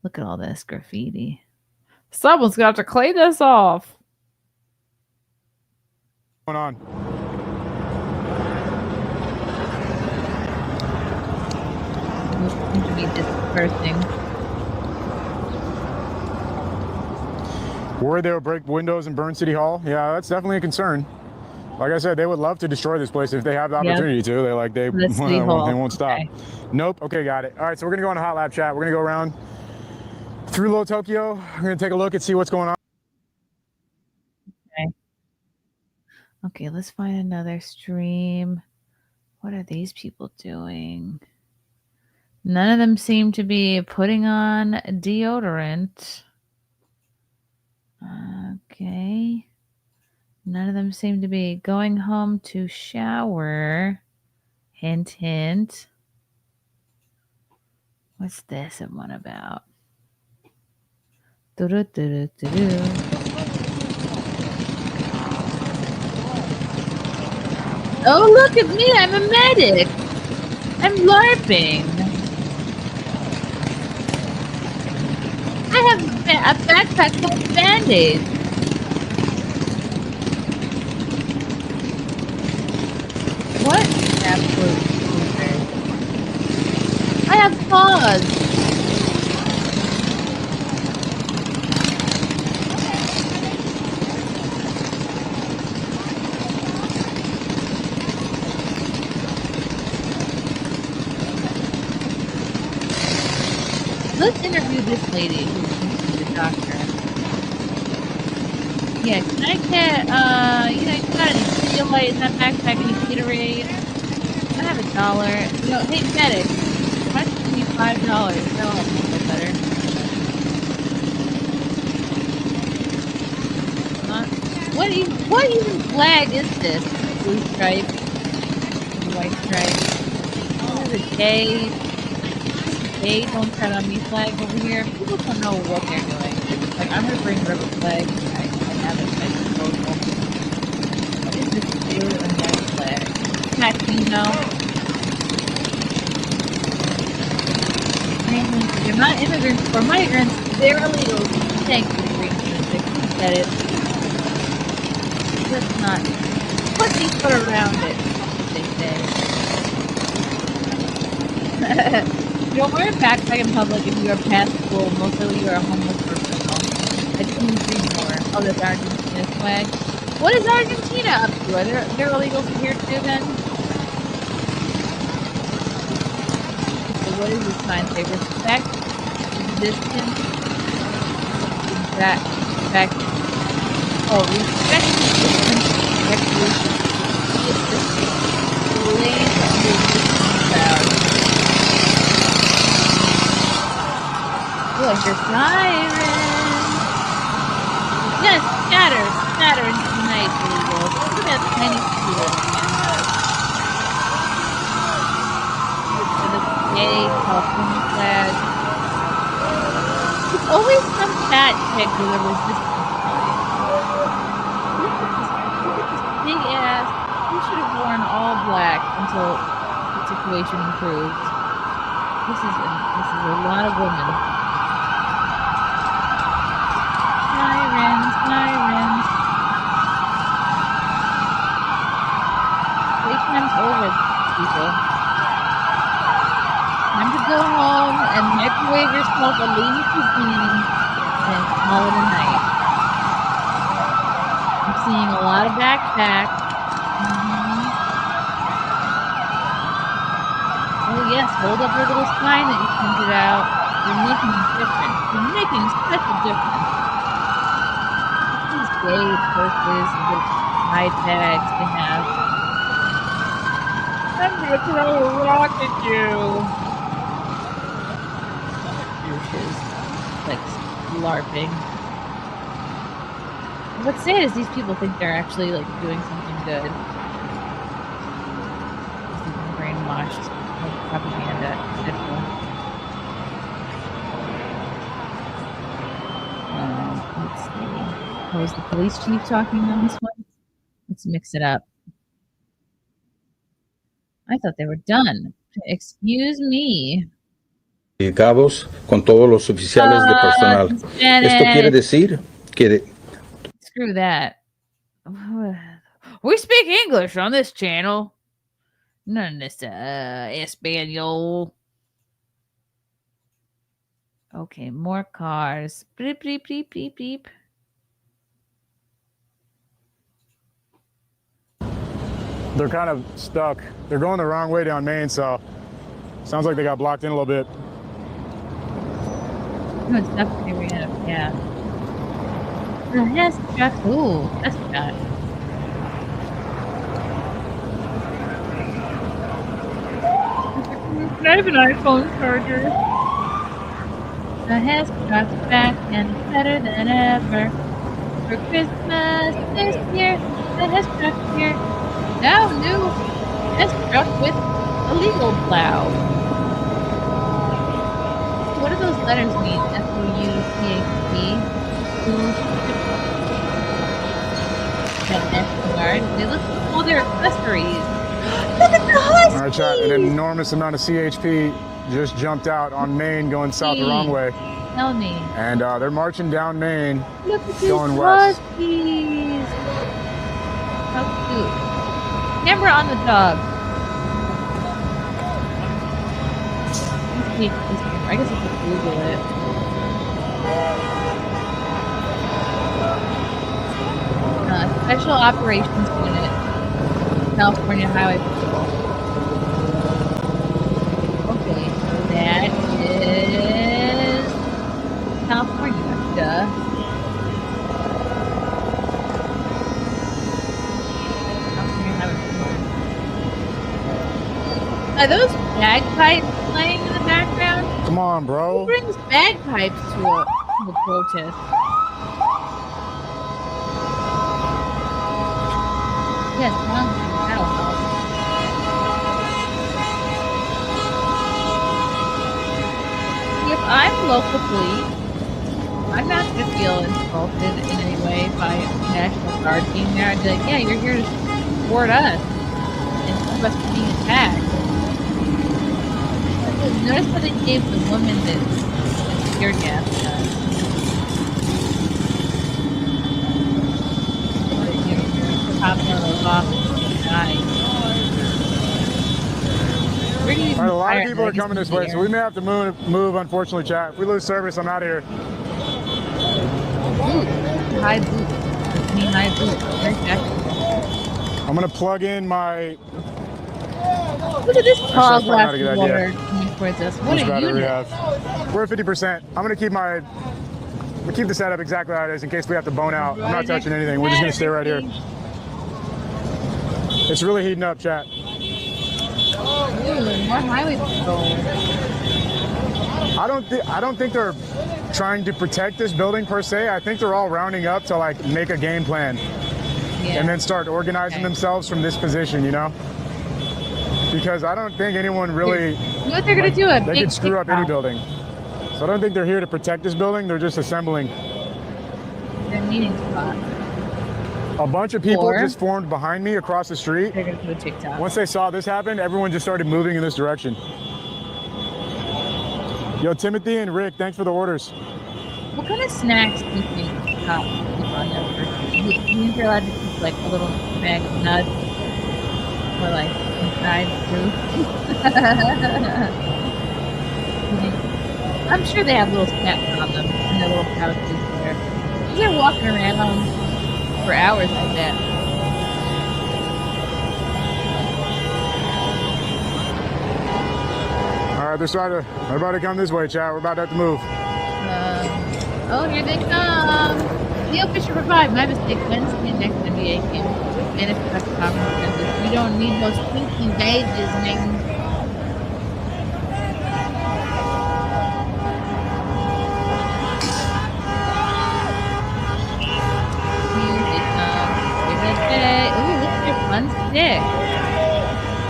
Look at all this graffiti. Someone's gonna have to clean this off. What's going on? To be dispersing. Worried they would break windows and burn City Hall? Yeah, that's definitely a concern. Like I said, they would love to destroy this place if they have the opportunity to. They won't stop. Okay. Nope. Okay, got it. All right, so we're gonna go on a hot lap chat. We're gonna go around through Little Tokyo. We're gonna take a look and see what's going on. Okay, let's find another stream. What are these people doing? None of them seem to be putting on deodorant. Okay. None of them seem to be going home to shower. Hint, hint. What's this one about? Oh, look at me. I'm a medic. I'm LARPing. I have a backpack full of Band-Aids. What? Absolute loser. I have paws. Let's interview this lady who's the doctor. Yeah, can I get, you got any Pedialyte in that backpack, any Gatorade? I have $1. Hey, medic, why don't you give me $5? That'll help me feel better. What even flag is this? Blue stripe, white stripe. This is a gay. They don't tread on me flag over here. People don't know what they're doing. Like, I'm gonna bring rubber flag. I have it at my disposal. What is this blue and white flag? Latino. They're not immigrants or migrants. They're illegals. Thank you, Green Music. Get it. Let's not pussyfoot around it, they say. Don't wear a backpack in public if you are past school. Most likely you are a homeless person. I couldn't agree more. Oh, there's Argentina's flag. What is Argentina up to? Are there illegals here too then? So what does this sign say? Respect existence. Respect. Oh, respect existence. Lays under this crowd. Oh, I hear sirens. Yes, scatter into the night, illegals. Look at that tiny scooter. And the gay California flag. It's always some fat chick with a resistance sign. Look at this big ass. He should have worn all black until the situation improved. This is a lot of women. Sirens. Playtime's over, people. Time to go home and microwave yourself a lean cuisine and call it a night. I'm seeing a lot of backpacks. Oh yes, hold up your little sign that you printed out. You're making a difference. You're making such a difference. These gay purses and little hide tags they have. I'm gonna throw a rock at you. Douches. Like LARPing. What's sad is these people think they're actually like doing something good. They're brainwashed. Propaganda. Let's see. Oh, is the police chief talking on this one? Let's mix it up. I thought they were done. Excuse me. Cabos con todos los oficiales de personal. Esto quiere decir que Screw that. We speak English on this channel. None of this Espanol. Okay, more cars. Beep, beep, beep, beep, beep. They're kind of stuck. They're going the wrong way down Main, so sounds like they got blocked in a little bit. No, it's definitely ran out of gas. Yes, truck. Ooh, that's bad. I have an iPhone charger. The Hestrock's back and better than ever. For Christmas this year, the Hestrock's here. Now new Hestrock with a legal plow. What do those letters mean? F-O-U-C-H-T? That National Guard. They look like all their accessories. Look at the Huskies! All right, chat. An enormous amount of CHP just jumped out on Main going south the wrong way. Tell me. And they're marching down Main Look at these going west. Huskies. How cute. Camera on the dog. I guess I could Google it. Special Operations Unit, California Highway Patrol. Okay, that is California. Duh. California Highway Patrol. Are those bagpipes playing in the background? Come on, bro. Who brings bagpipes to a protest? Yes, that'll help. If I'm local police, I'm not going to feel insulted in any way by National Guard being there. I'd be like, yeah, you're here to support us and keep us from being attacked. Notice how they gave the woman this tear gas gun. All right, a lot of people are coming this way, so we may have to move unfortunately, chat. If we lose service, I'm out of here. High boots. I mean, high boots. I'm going to plug in my... Look at this tall glass of water coming towards us. What a unit. We're at 50%. I'm going to keep the setup exactly how it is in case we have to bone out. I'm not touching anything. We're just going to stay right here. It's really heating up, chat. Ooh, more highway patrol. I don't think they're trying to protect this building per se. I think they're all rounding up to like make a game plan and then start organizing themselves from this position, you know? Because I don't think anyone really... You know what they're going to do? They could screw up any building. So I don't think they're here to protect this building. They're just assembling. Their meeting spot. A bunch of people just formed behind me across the street. They're going to do a TikTok. Once they saw this happen, everyone just started moving in this direction. Yo, Timothy and Rick, thanks for the orders. What kind of snacks do you think cops keep on them? Do you think they're allowed to keep like a little bag of nuts? Or like fried fruit? I'm sure they have little snacks on them in their little pouches there. They're walking around for hours like that. All right, they're about to come this way, chat. We're about to have to move. Oh, here they come. Neil Fisher revived. My mistake. Wednesday next NBA game. And if press conference, we don't need those pinky babies, man. Ooh, look at your fun stick.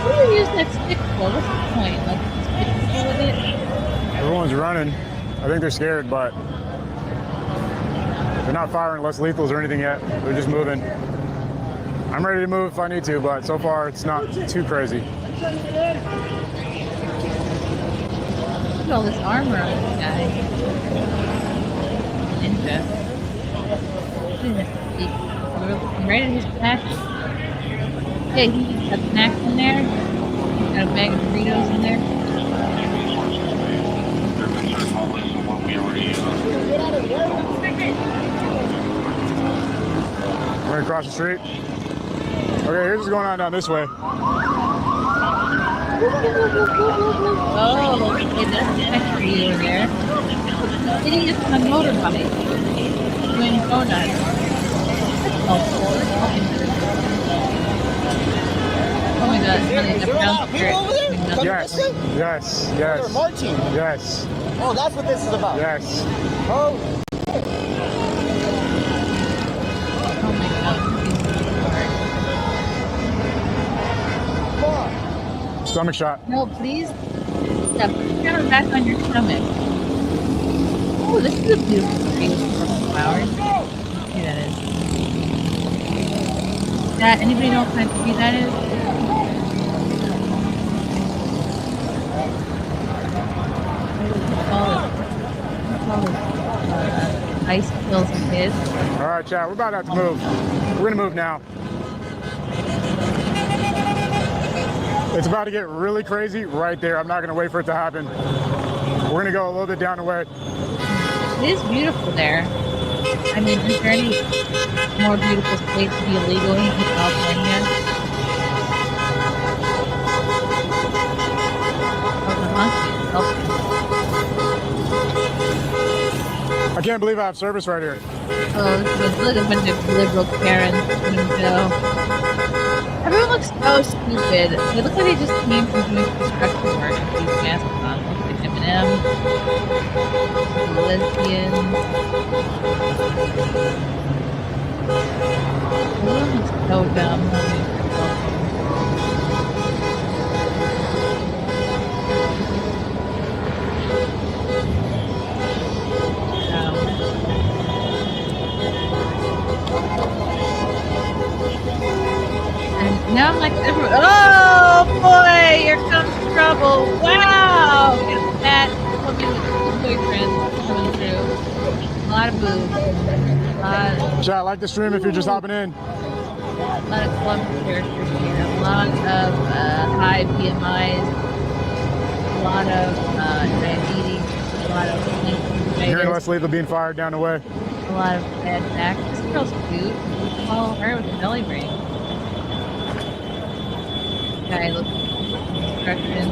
What do you use that stick for? What's the point? Like, stick with it? Everyone's running. I think they're scared, but they're not firing less lethals or anything yet. They're just moving. I'm ready to move if I need to, but so far it's not too crazy. Look at all this armor on this guy. Ninja. Right in his pack. Yeah, he's got snacks in there. He's got a bag of Doritos in there. Right across the street. Okay, here's what's going on down this way. Oh, okay, that's the factory in there. Idiots on a motorbike doing donuts. Oh my god, it's really the brown spirit. Under Yes. this thing? Yes. Under Yes. my team? Yes. Oh, that's what this is about? Yes. Oh. Stomach shot. No, please. Yeah, put the camera back on your stomach. Oh, this is a beautiful tree for flowers. See that is. That anybody know what kind of tree that is? Ice kills kids. All right, chat. We're about to have to move. We're gonna move now. It's about to get really crazy right there. I'm not gonna wait for it to happen. We're gonna go a little bit down the way. It is beautiful there. I mean, is there any more beautiful state to be illegal in California? Oh, the monkey is helping. I can't believe I have service right here. Oh, look at a bunch of liberal Karens. Everyone looks so stupid. They look like they just came from doing construction work with these masks on. Look at M&M, the lesbians. Everyone looks so dumb. And now I'm like, oh boy, here comes trouble. Wow! Get that woman with two boyfriends coming through. A lot of boobs. Chat, like the stream if you're just hopping in. A lot of club characters here. A lot of high BMIs. A lot of diabetes. A lot of Hearing less lethal being fired down the way. a lot of bad back. This girl's cute. Follow her with a belly ring. Guy looks construction.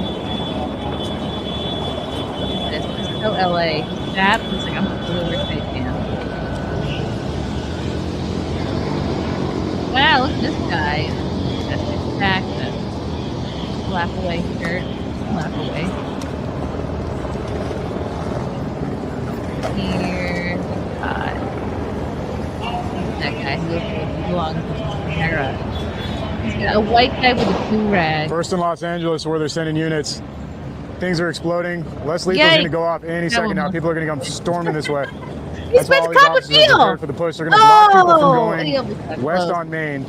This is so LA. That looks like I'm a blue State fan. Wow, look at this guy. That's his back. Laugh away shirt. Laugh away. Here, God. That guy who belongs to Sarah. He's got a white guy with a do-rag. First in Los Angeles where they're sending units. Things are exploding. Less lethal's Yay. going to go off any second now. People are going to come storming this way. He's That's why all these officers are prepared for the push. They're going to block people from going west on Main.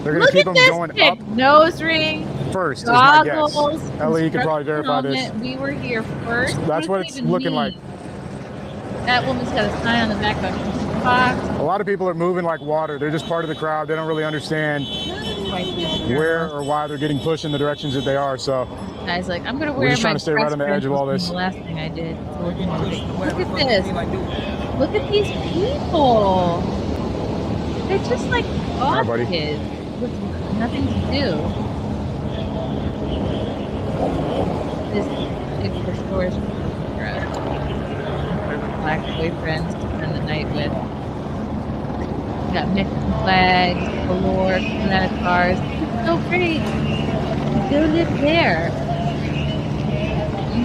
They're going to keep them going up Nose ring. first, is my guess. Goggles. Ellie, you can probably verify this. Helmet. We were here first. That's what it's looking like. That woman's got a sign on the back of her box. A lot of people are moving like water. They're just part of the crowd. They don't really understand where or why they're getting pushed in the directions that they are. So Guy's like, I'm gonna we're wear just my trying to stay right on the edge of all dress this. the last thing I did. So look at this. Look at these people. They're just like off buddy. kids with nothing to do. This big for stores black boyfriends to spend the night with. We got Mexican flags, galore, coming out of cars. It's so great. Go live there.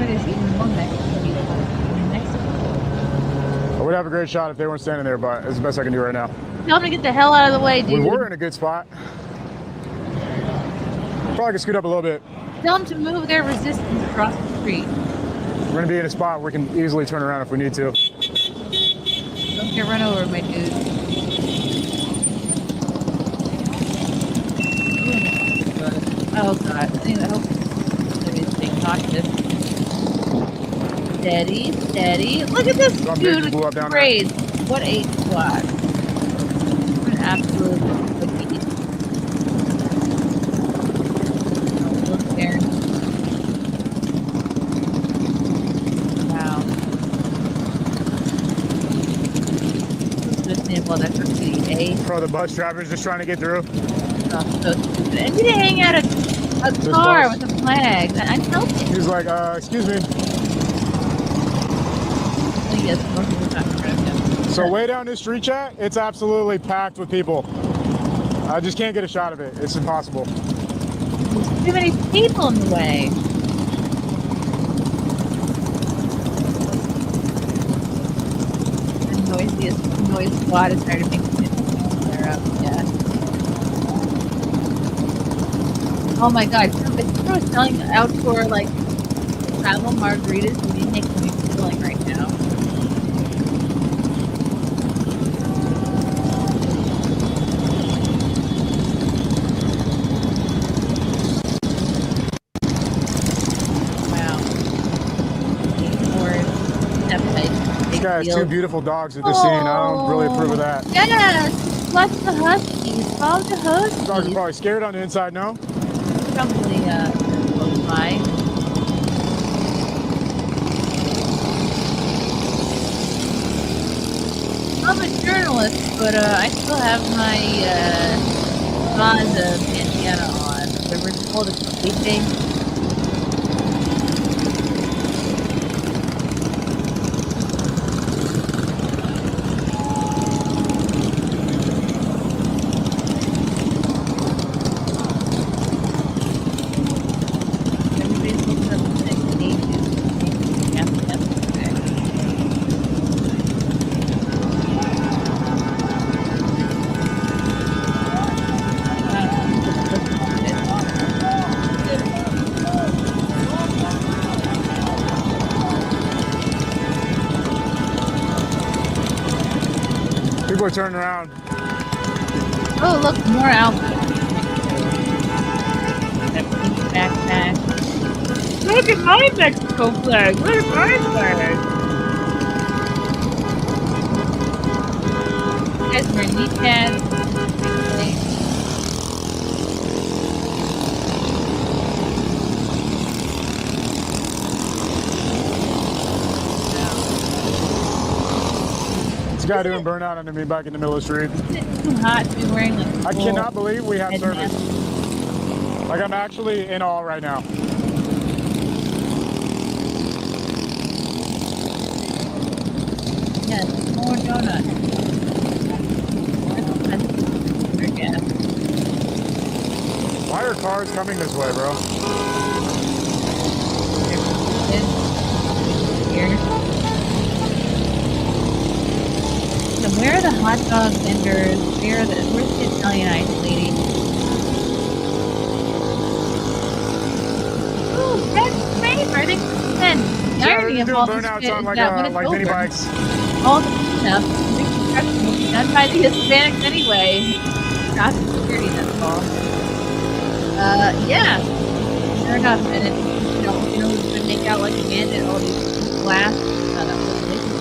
There's even more Mexican people in Mexico. I would have a great shot if they weren't standing there, but it's the best I can do right now. Tell them to get the hell out of the way, dude. We were in a good spot. Probably could scoot up a little bit. Tell them to move their resistance across the street. We're going to be in a spot where we can easily turn around if we need to. Don't get run over, my dude. Oh god. Anyway, I hope everybody's staying cautious. Steady, steady. Look at this dude with braids. What a squad. What an absolute beast. Look there. Wow. Well, that's a Bro, the bus driver's just trying to get through. Oh, so stupid. And he didn't hang out a car with a flag. I felt it. He was like, excuse me. So way down this street, chat, it's absolutely packed with people. I just can't get a shot of it. It's impossible. There's too many people in the way. noise squad is trying to make the flare up. Yeah. Oh my god, if I was selling outdoor like travel margaritas, we didn't make me feeling right now. This guy has two beautiful dogs at the scene. I don't really approve of that. Yes! Flush the huskies. Follow the huskies. Dogs are probably scared on the inside, no? Probably, close by. I'm a journalist, but, I still have my, Gaza bandana on. Whatever it's called, it's sleeping. People are turning around. Oh, look, more outfits. Backpack. Look at my Mexico flag. Look at my flag. You guys wearing knee pads. Guy doing burnout under me back in the middle of the street. It's too hot to be wearing like I cannot believe we have service. Like I'm actually in awe right now. Yes, more donuts. Why are cars coming this way, bro? Here. Where are the hot dog vendors? Where's the Italian ice lady? Ooh, that's great! I think then the irony of all this shit is that when it's over, mini bikes. all the cleanup, the construction will be done by the Hispanics anyway. Not security, that's all. Yeah. Sure enough, and it's, you know who's gonna make out like a bandit? All these glass so peaceful.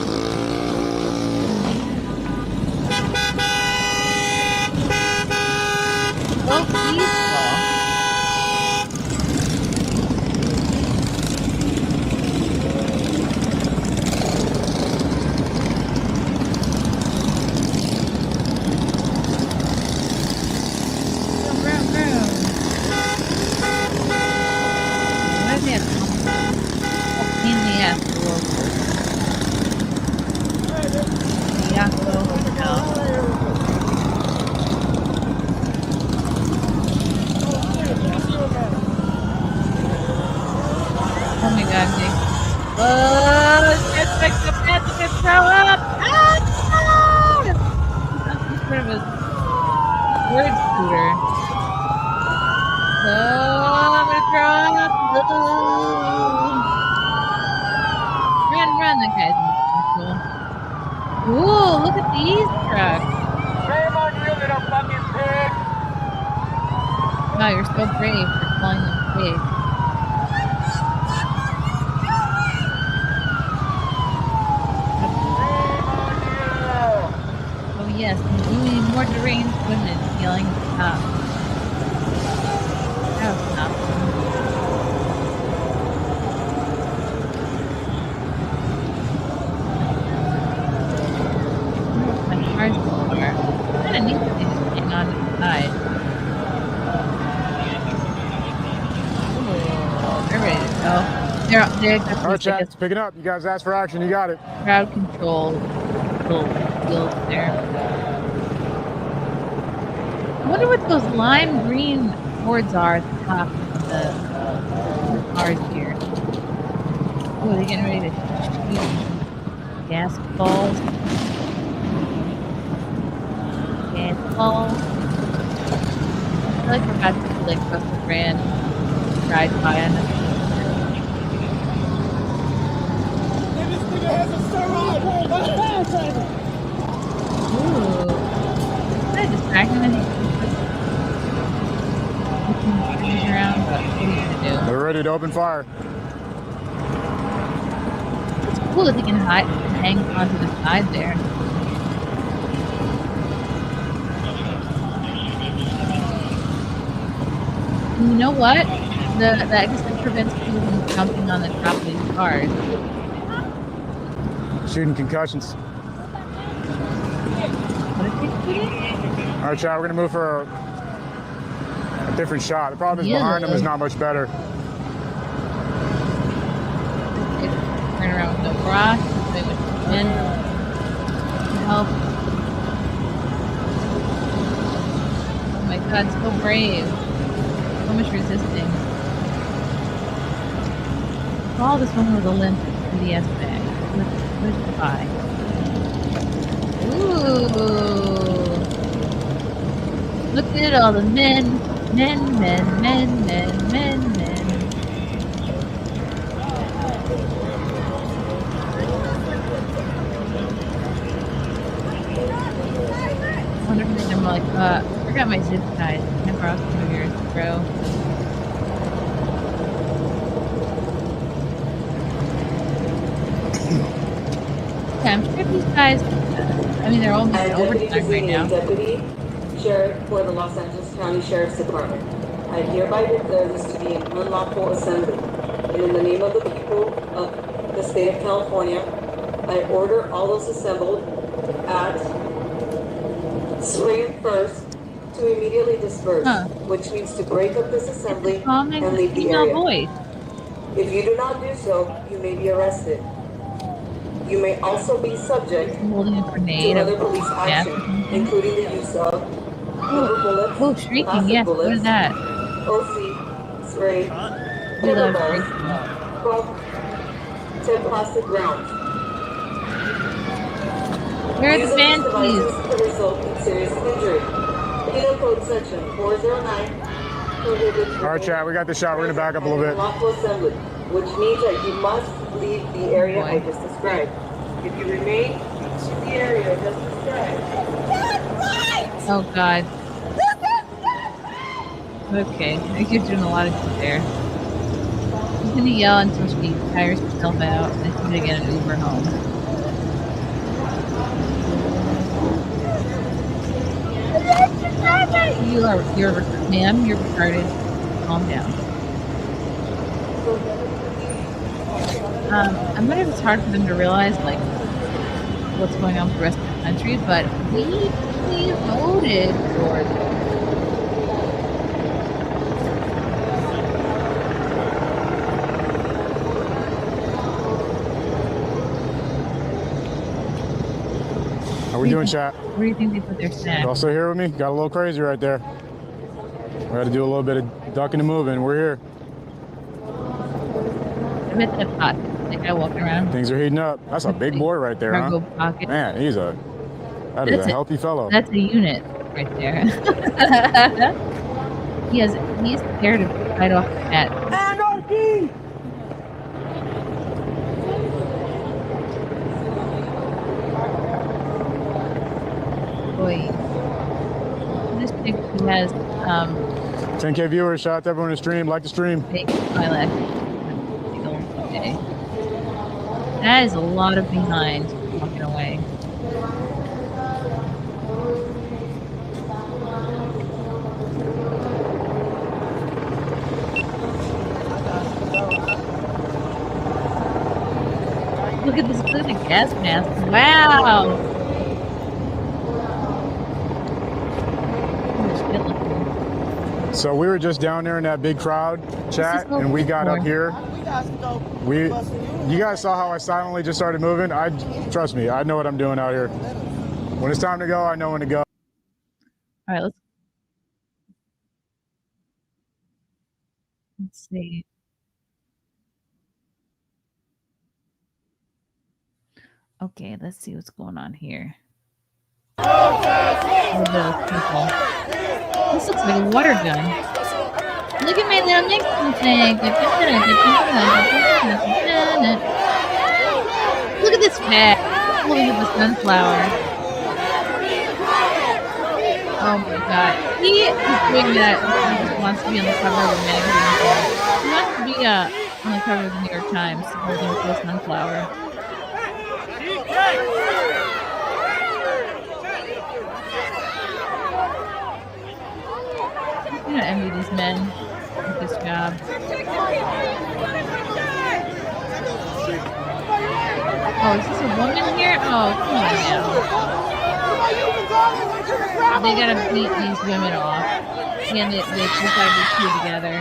Vroom, vroom. What is that? Pain in the ass. Oh my god, Nick. Just fix the pants to throw up! Ah! Some sort of a word scooter. Oh, I'm gonna throw up! Run, that guy's cool. Ooh, look at these trucks. Shame on you, little fucking pig! Wow, you're so brave for calling them pigs. Oh yes, we need more deranged women yelling stop. That was stop. My car's car. Kind of neat that they just hang on to the side. Oh, they're ready to go. They're all right, chat, it's picking up. You guys asked for action. You got it. Crowd control. Little wheels there. I wonder what those lime green boards are at the top of the cars here. Oh, they're getting ready to shoot gas balls. fall. I feel like we're about to see like Russell Brand ride by on us. Ooh. Is that distracting? I think trees around, but what are you gonna do? They're ready to open fire. It's cool that they can hang onto the side there. You know what? I guess that prevents people from jumping on the top of these cars. Shooting concussions. What are they shooting? All right, Chad, we're gonna move for a different shot. The problem is behind them is not much better. Turn around with no cross. They would come in. Help. Oh my god, so brave. So much resisting. Oh, this one with a limp BDS bag. Where's the pie? Ooh. Look at all the men. Men. I wonder if they're like, I forgot my zip ties. I crossed through yours, bro. Yeah, I'm sure these guys, I mean, they're all making overtime right now. Deputy Sheriff for the Los Angeles County Sheriff's Department. I hereby declare this to be an unlawful assembly. And in the name of the people of the state of California, I order all those assembled at Spring 1st to immediately disperse, which means to break up this assembly and leave the area. Voice. If you do not do so, you may be arrested. You may also be subject to other police action, including the use of rubber bullets, shrieking, yes, bullets, what is that? OC, spray, pepper balls, plastic rounds. Where are the band keys? Could result in serious injury. Penal Code Section 409 prohibits. All right, Chad, we got the shot. We're gonna back up a little bit. Lawful assembly, which means that you must leave the area I just described. If you remain in the area I just described. Oh God. Okay, I think you're doing a lot of shit there. She's gonna yell until she tires herself out, and then she's gonna get an Uber home. Ma'am, you're retarded. Calm down. I wonder if it's hard for them to realize, like, what's going on with the rest of the country, but we voted for them. How we doing, chat? Where do you think they put their snack? You also here with me? Got a little crazy right there. We had to do a little bit of ducking and moving. We're here. I bet that's hot. They got walking around. Things are heating up. That's a big boy right there, huh? Pocket. Man, that is a healthy fellow. That's a unit right there. He's scared to fight off the cat. Anarchy! Boy. This picture has 10K viewers. Shout out to everyone in the stream. Like the stream. Okay. That is a lot of behind walking away. Look at this, look at the gas mask. Wow. So we were just down there in that big crowd, chat, and we got up here. You guys saw how I silently just started moving. Trust me, I know what I'm doing out here. When it's time to go, I know when to go. All right, let's see. Okay, let's see what's going on here. This looks like a water gun. Look at my little Nixon flag. Look at this flag. Holding up a sunflower. Oh my god. He is doing that. He just wants to be on the cover of the magazine. He wants to be on the cover of the New York Times holding up a sunflower. I don't envy these men with this job. Oh, is this a woman here? Oh, come on now. They gotta beat these women off. And they gotta be two together.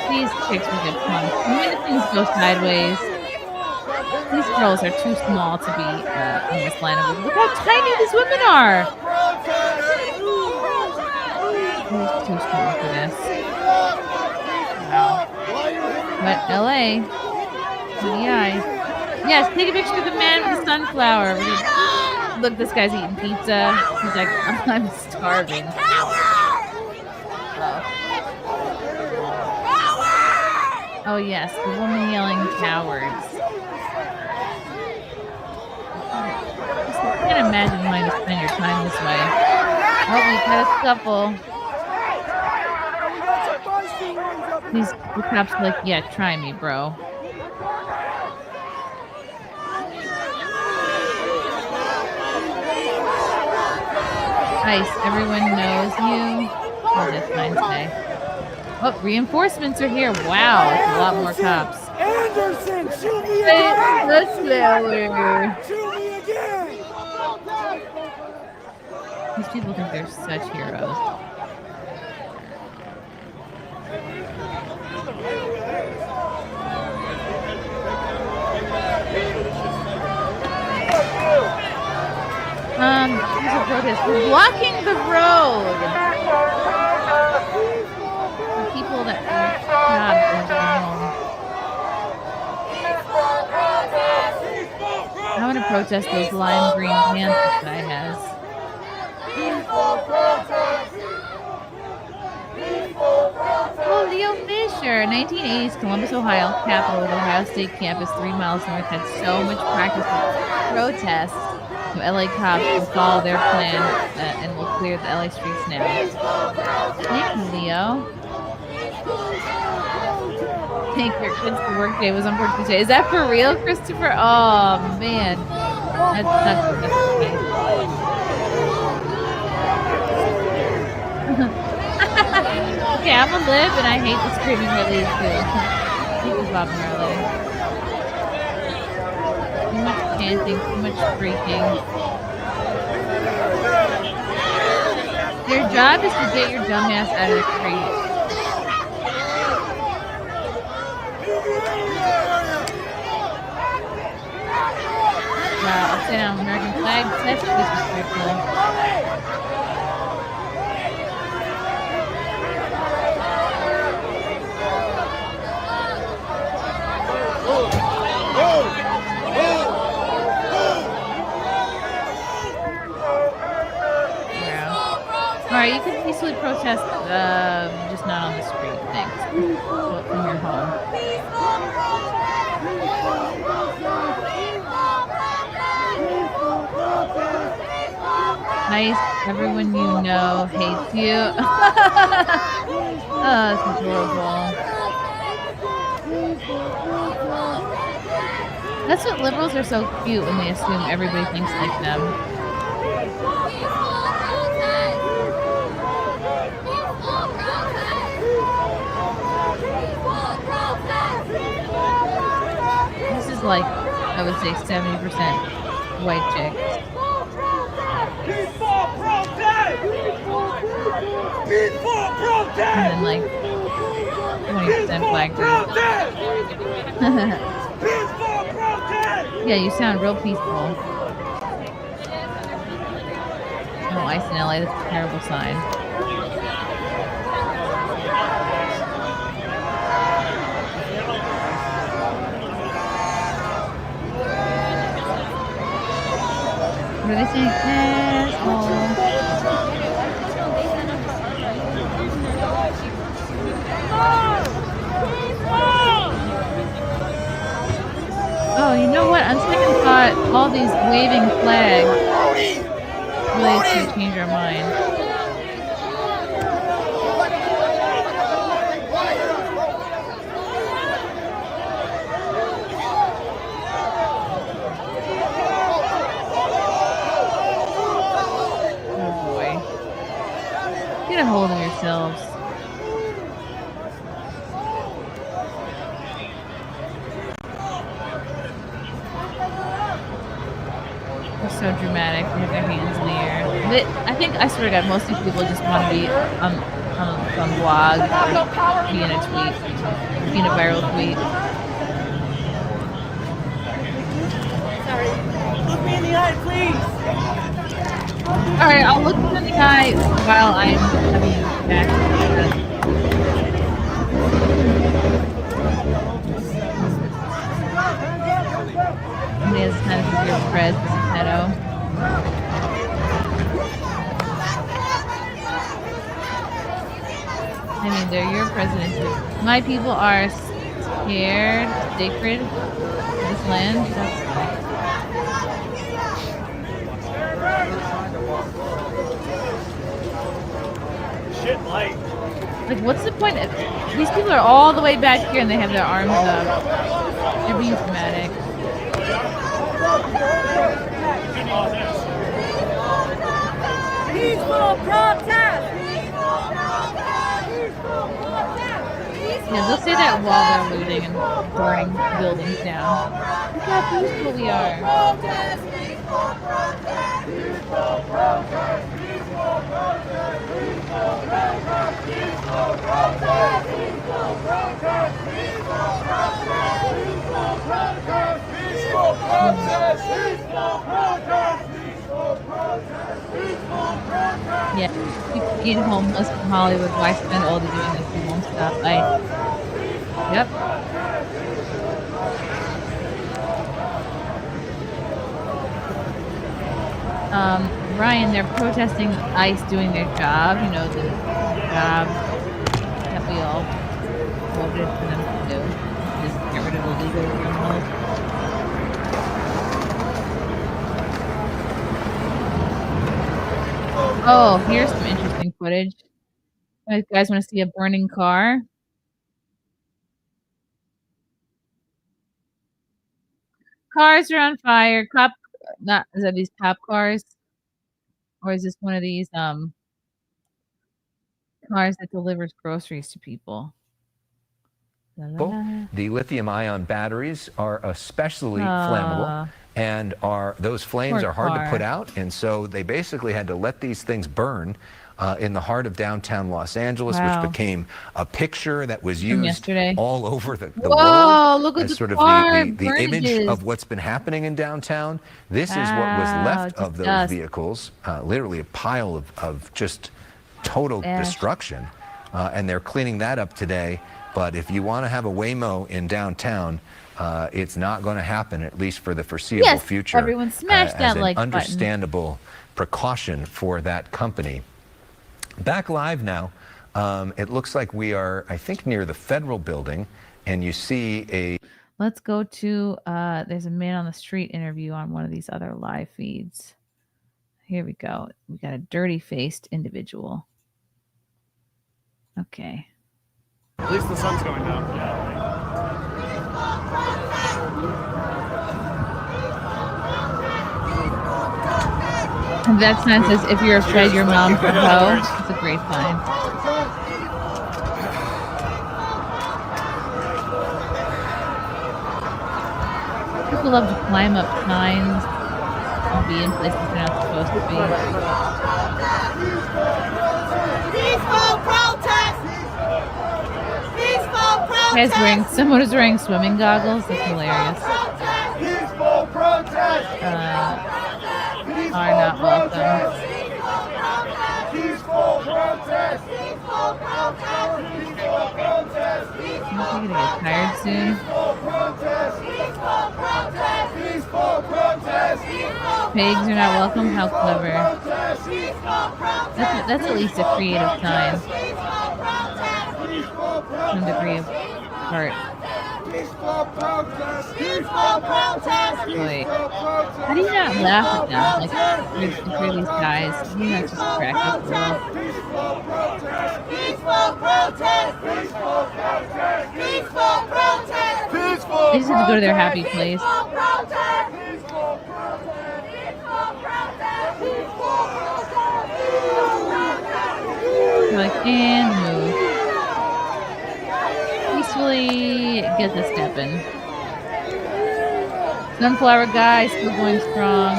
These chicks will get pumped. And when things go sideways, these girls are too small to be in this line of work. Look how tiny these women are! They're too small for this. Wow. But LA. TDI. Yes, take a picture of the man with the sunflower. Look, this guy's eating pizza. He's like, I'm starving. Oh yes, the woman yelling cowards. I can't imagine wanting to spend your time this way. Oh, we've had a couple. These cops are like, yeah, try me, bro. Nice, everyone knows you. Oh, that's nice day. Oh, reinforcements are here. Wow, it's a lot more cops. Anderson, shoot me again! Let's slower. Shoot me again! These people think they're such heroes. There's a protest. We're blocking the road. The people that I want to protest those lime green pants this guy has. Oh, Leo Fisher, 1980s Columbus, Ohio, capital of the Ohio State campus, 3 miles north, had so much practice with protests. So LA cops will follow their plan and will clear the LA streets now. Thank you, Leo. Take your kids to work day was on Tuesday. Is that for real, Christopher? Oh man, that's okay. Okay, I'm a lib and I hate the screaming Marley too. People Bob Marley. Too much chanting, too much freaking. Your job is to get your dumbass out of the street. Wow, upside down American flag. That's disrespectful. Alright, you can peacefully protest, just not on the street. Thanks. From your home. Nice. Everyone you know hates you. Oh, that's adorable. That's what liberals are so cute when they assume everybody thinks like them. This is like, I would say 70% white chicks. And then like 20% black girls. Yeah, you sound real peaceful. No ice in LA, that's a terrible sign. What are they saying? Asshole. Oh, you know what? On second thought, all these waving flags really is going to change our mind. Oh boy. Get a hold of yourselves. They're so dramatic. They have their hands in the air. I think, I swear to God, most of these people just want to be on blog, be in a tweet, be in a viral tweet. Sorry. Look me in the eye, please. Alright, I'll look you in the eye while I'm having you back. Somebody has kind of your prez as a pedo. I mean, they're your president too. My people are scared, sacred to this land. Shit light. Like, what's the point? These people are all the way back here and they have their arms up. They're being dramatic. Peaceful protest! Yeah, they'll say that while they're looting and burning buildings down. Look how peaceful we are. Yeah, people being homeless from Hollywood. Why spend all day doing this? We won't stop. Yep. Ryan, they're protesting ICE doing their job. You know, the job that we all voted for them to do. Just get rid of illegal criminals. Oh, here's some interesting footage. You guys want to see a burning car? Cars are on fire. Is that these cop cars? Or is this one of these cars that delivers groceries to people? The lithium-ion batteries are especially flammable, and those flames are hard to put out, and so they basically had to let these things burn in the heart of downtown Los Angeles, which became a picture that was used all over the world look at as the sort of the image of what's been happening in downtown. This is what was left of those vehicles, literally a pile of just total destruction, and they're cleaning that up today. But if you want to have a Waymo in downtown, it's not going to happen, at least for the foreseeable future. Everyone smash that like button. Understandable precaution for that company. Back live now. It looks like we are, I think, near the federal building, and you see a... Let's go to, there's a man on the street interview on one of these other live feeds. Here we go. We got a dirty-faced individual. Okay. At least the sun's going down. And that sign says, if you're afraid your mom's a hoe. It's a great sign. People love to climb up signs and be in places they're not supposed to be. Peaceful protest! Peaceful protest! Someone is wearing swimming goggles. That's hilarious. Peaceful protest! Are not welcome. Peaceful protest! Peaceful protest! Peaceful protest! You're gonna get tired soon. Peaceful protest! Peaceful protest! Pigs are not welcome? How clever. That's at least a creative sign. Some degree of art. Wait. How do you not laugh at them? Like, if you're these guys, how do you not just crack up a little? They just have to go to their happy place. Like, and move. Peacefully get the step in. Sunflower guy still going strong.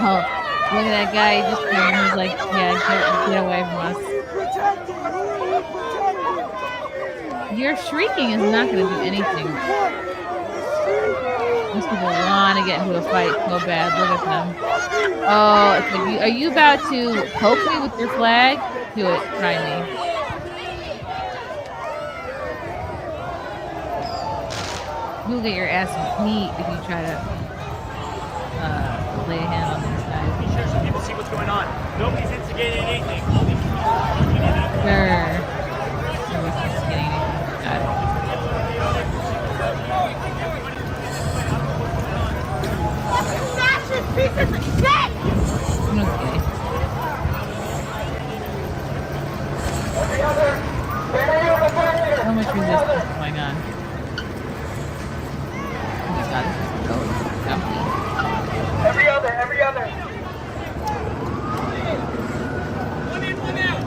Oh, look at that guy just turned. He's like, yeah, get away from us. Your shrieking is not going to do anything. These people want to get into a fight so bad. Look at them. Oh, it's like, are you about to poke me with your flag? Do it. Try me. You'll get your ass beat if you try to lay a hand on these guys. Be sure so people see what's going on. Nobody's instigating anything. Sure. Nobody's instigating anything. Got it. Pieces of shit! Okay. How much resistance is going on? Oh my god, this is so jumpy. Every other. One in, one out.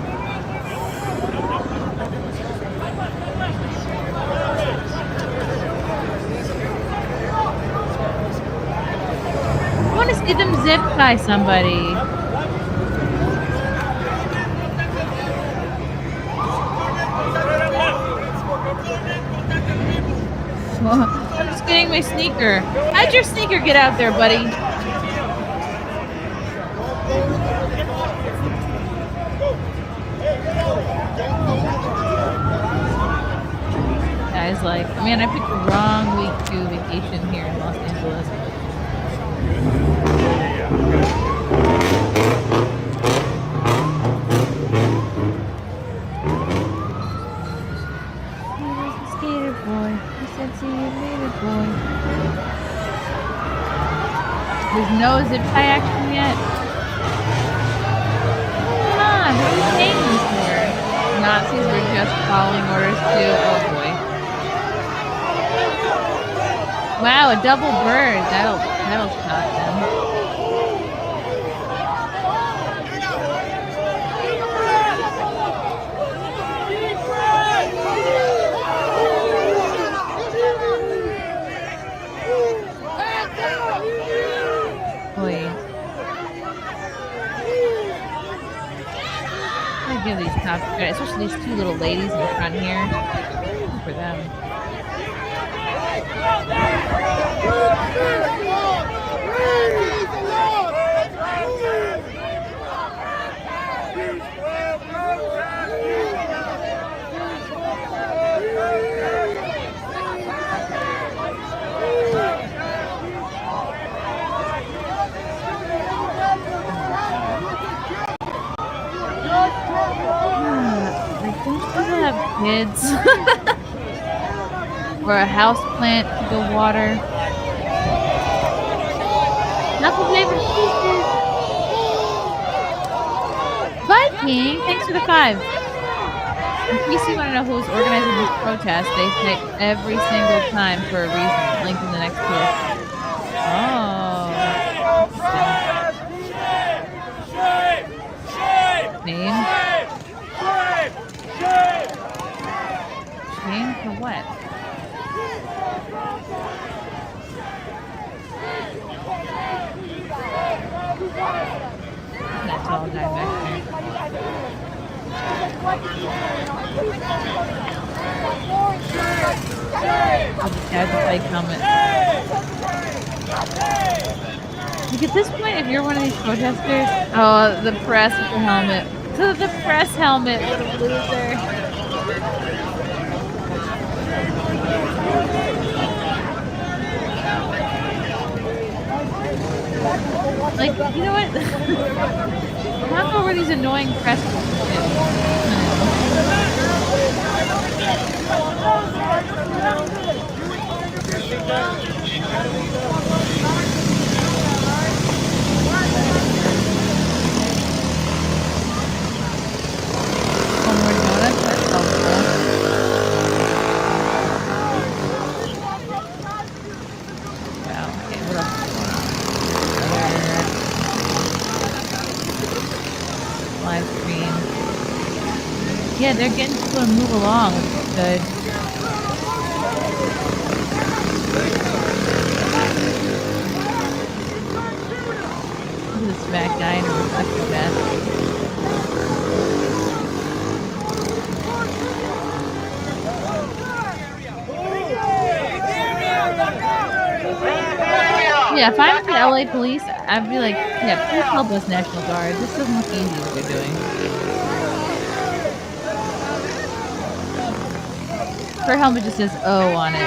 I want to see them zip tie somebody. I'm just getting my sneaker. How'd your sneaker get out there, buddy? Guys, like, man, I picked the wrong week to vacation here in Los Angeles. Skater boy, he said, see you later, boy. There's no zip tie action yet. Come on, what are we paying them for? Nazis were just following orders too. Oh boy. Wow, a double bird. That'll stop them. I give these cops credit, especially these two little ladies in the front here. Good for them. Have kids or a house plant to go water. Knuckle favorite pieces. Viking, thanks for the 5. In case you want to know who's organizing this protest, they say every single time for a reason. Link in the next post. Oh. Name. Shame for what? That tall guy back there. I'll just have the fake helmet. Like at this point, if you're one of these protesters, oh, the press with the helmet. The press helmet, what a loser. Like, you know what? How over these annoying press people One more donut, that's helpful. Wow, okay, what else is going on? Live stream. Yeah, they're getting people to move along, which is good. Look at this fat guy in a reflective vest. Yeah, if I was the LA police, I'd be like, yeah, please help us, National Guard. This doesn't look easy what they're doing. Her helmet just says O on it.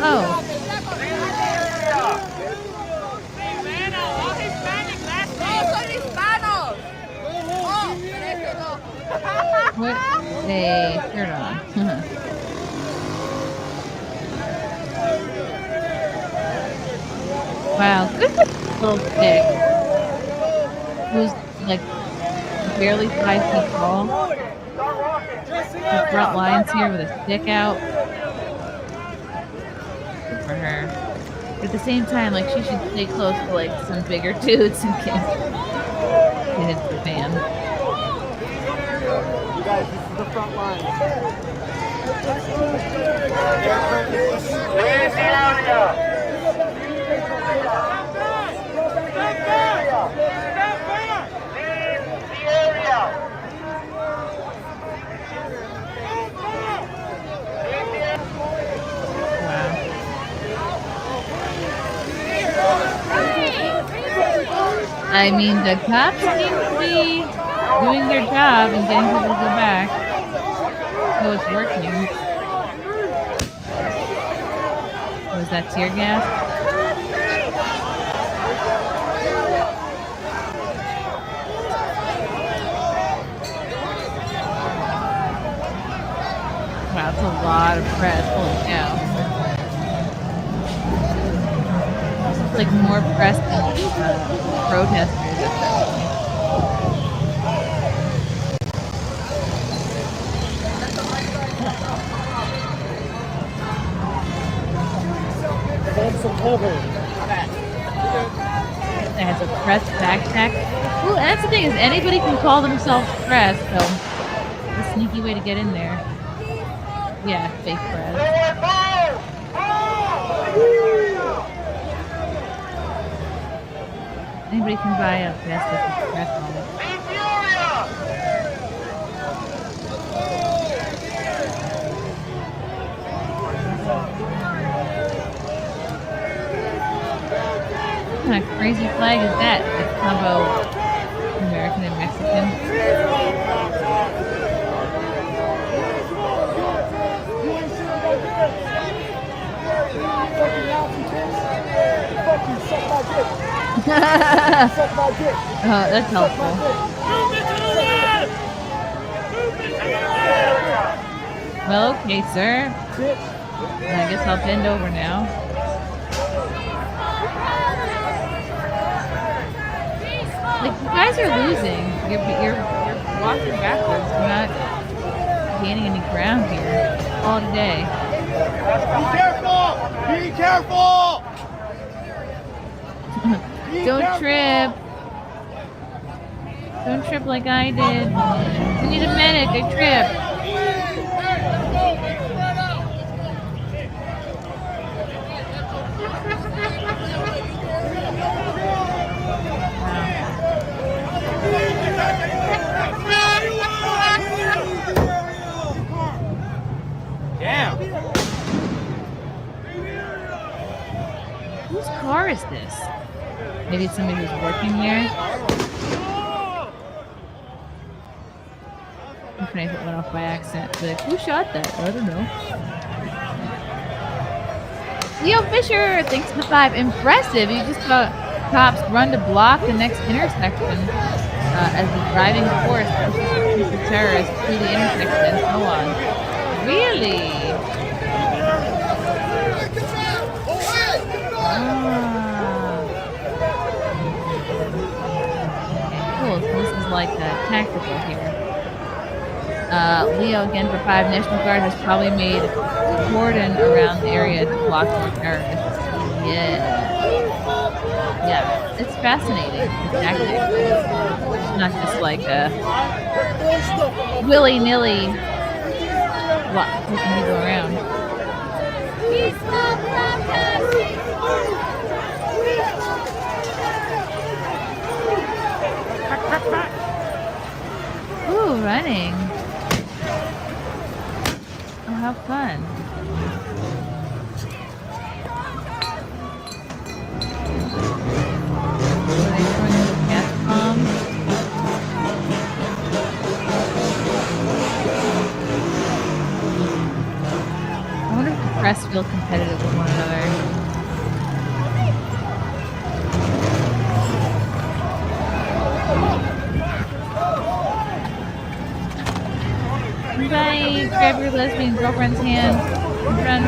Oh. What? Hey, turn on. Wow, good little chick who's like barely 5 feet tall. The front lines here with a stick out. Good for her. But at the same time, like she should stay close to like some bigger dudes and get hit the fan. You guys, this is the front line. Where's the area? I mean, the cops seem to be doing their job and getting people to go back. So it's working. Was that tear gas? Wow, that's a lot of press. Holy cow. It's like more press than protesters. That's some cover. That's a press backpack. Well, that's the thing is anybody can call themselves press, so it's a sneaky way to get in there. Yeah, fake press. Anybody can buy a vest with a press on it. What kind of crazy flag is that? It's combo American and Mexican. Oh, that's helpful. Well, okay, sir. I guess I'll bend over now. Like, you guys are losing. You're walking backwards. You're not gaining any ground here. All today. Be careful! Be careful! Don't trip. Don't trip like I did. We need a medic. I tripped. Damn. Whose car is this? Maybe it's somebody who's working there. I'm funny if it went off by accident. Like, who shot that? I don't know. Leo Fisher, thanks for the 5. Impressive. You just saw cops run to block the next intersection as the driving force pushes the terrorists through the intersection and so on. Really? Cool. So this is like tactical here. Leo again for 5. National Guard has probably made a cordon around the area to block more terrorists. Yeah, it's fascinating. The tactics. It's not just like a willy-nilly pushing people around. Ooh, running. Oh, how fun. Are they throwing little gas bombs? I wonder if the press feel competitive with one another. Bye. Grab your lesbian girlfriend's hand. Run.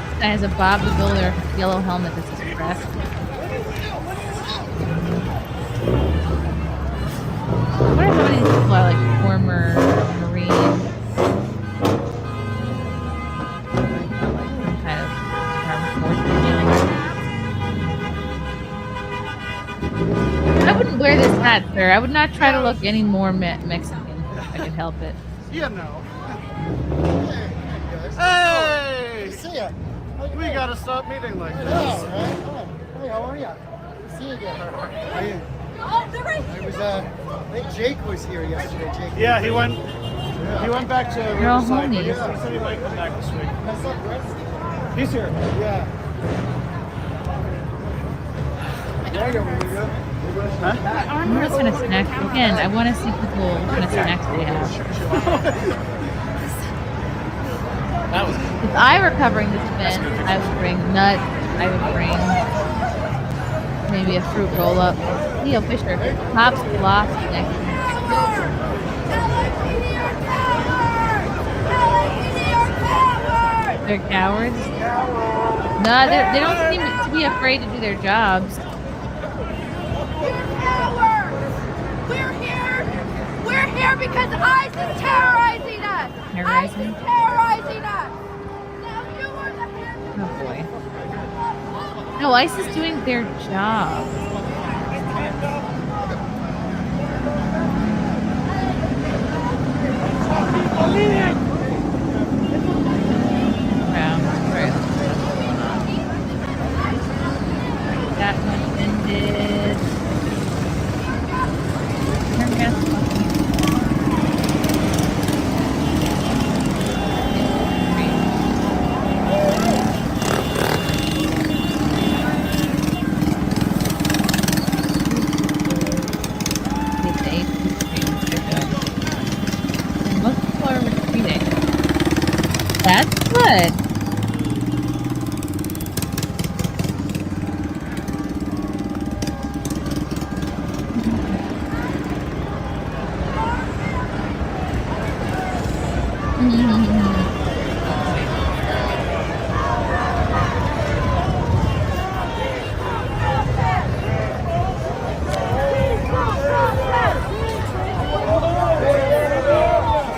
This guy has a Bob the Builder yellow helmet that says press. I wonder how many people are like former Marines. Like some kind of armed forces. I wouldn't wear this hat, sir. I would not try to look any more Mexican if I could help it. You know. Hey! See ya. We gotta stop meeting like this. Yeah, right? Hey, how are ya? See you again. How are you? I think Jake was here yesterday. Jake. Yeah, he went back to You're all Riverside. homies. He said he might come back this week. He's here. Yeah. I'm just gonna snack again. I want to see people what kind of snacks they have. If I were covering this event, I would bring nuts. I would bring maybe a fruit roll up. Leo Fisher, cops blocked next. They're cowards. No, they don't seem to be afraid to do their jobs. We're here because ICE is terrorizing us. ICE is terrorizing us. Oh boy. No, ICE is doing their job. That one ended. Most people are retreating. That's good.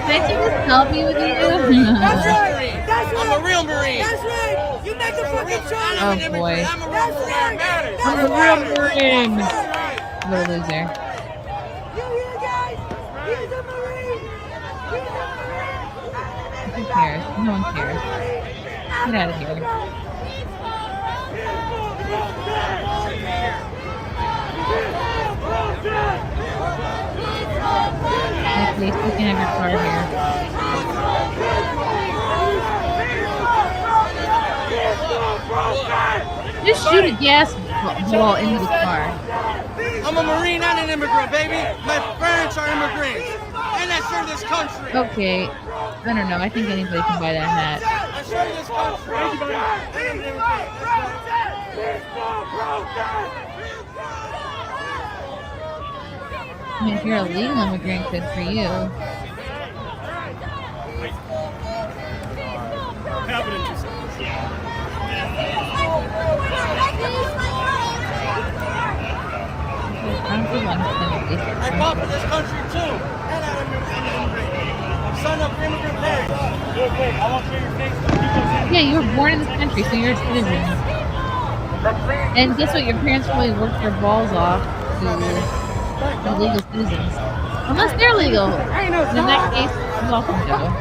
Can I just help me with you? That's right. That's right. I'm a real Marine. That's right. You make the fucking choice. Oh boy. I'm a real Marine. I'm a real Marine. What a loser. Who cares? No one cares. Get out of here. Hey, please, you can have your car here. Just shoot a gas ball into the car. I'm a Marine and an immigrant, baby. My parents are immigrants. And I serve this country. Okay. I don't know. I think anybody can buy that hat. I serve this country. I mean, if you're a legal immigrant, good for you. I fought for this country too, and I'm an immigrant. I'm son of immigrant parents. Yeah, you were born in this country, so you're a citizen. And guess what? Your parents probably worked their balls off to be legal citizens. Unless they're legal. In that case, you're welcome, Joe.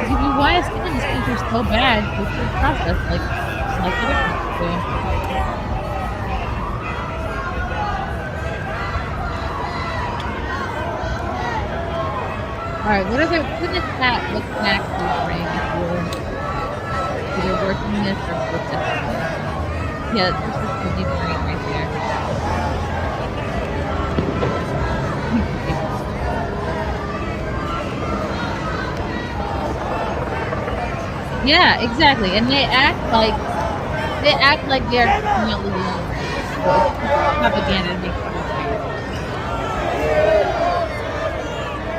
If you want to stay in this country so bad, go through the process like other people do. Alright, what is that? What's next bring if you're either working this or protesting? Yeah, this is the deep brain right there. Yeah, exactly. And they act like they're completely propaganda to make people scared.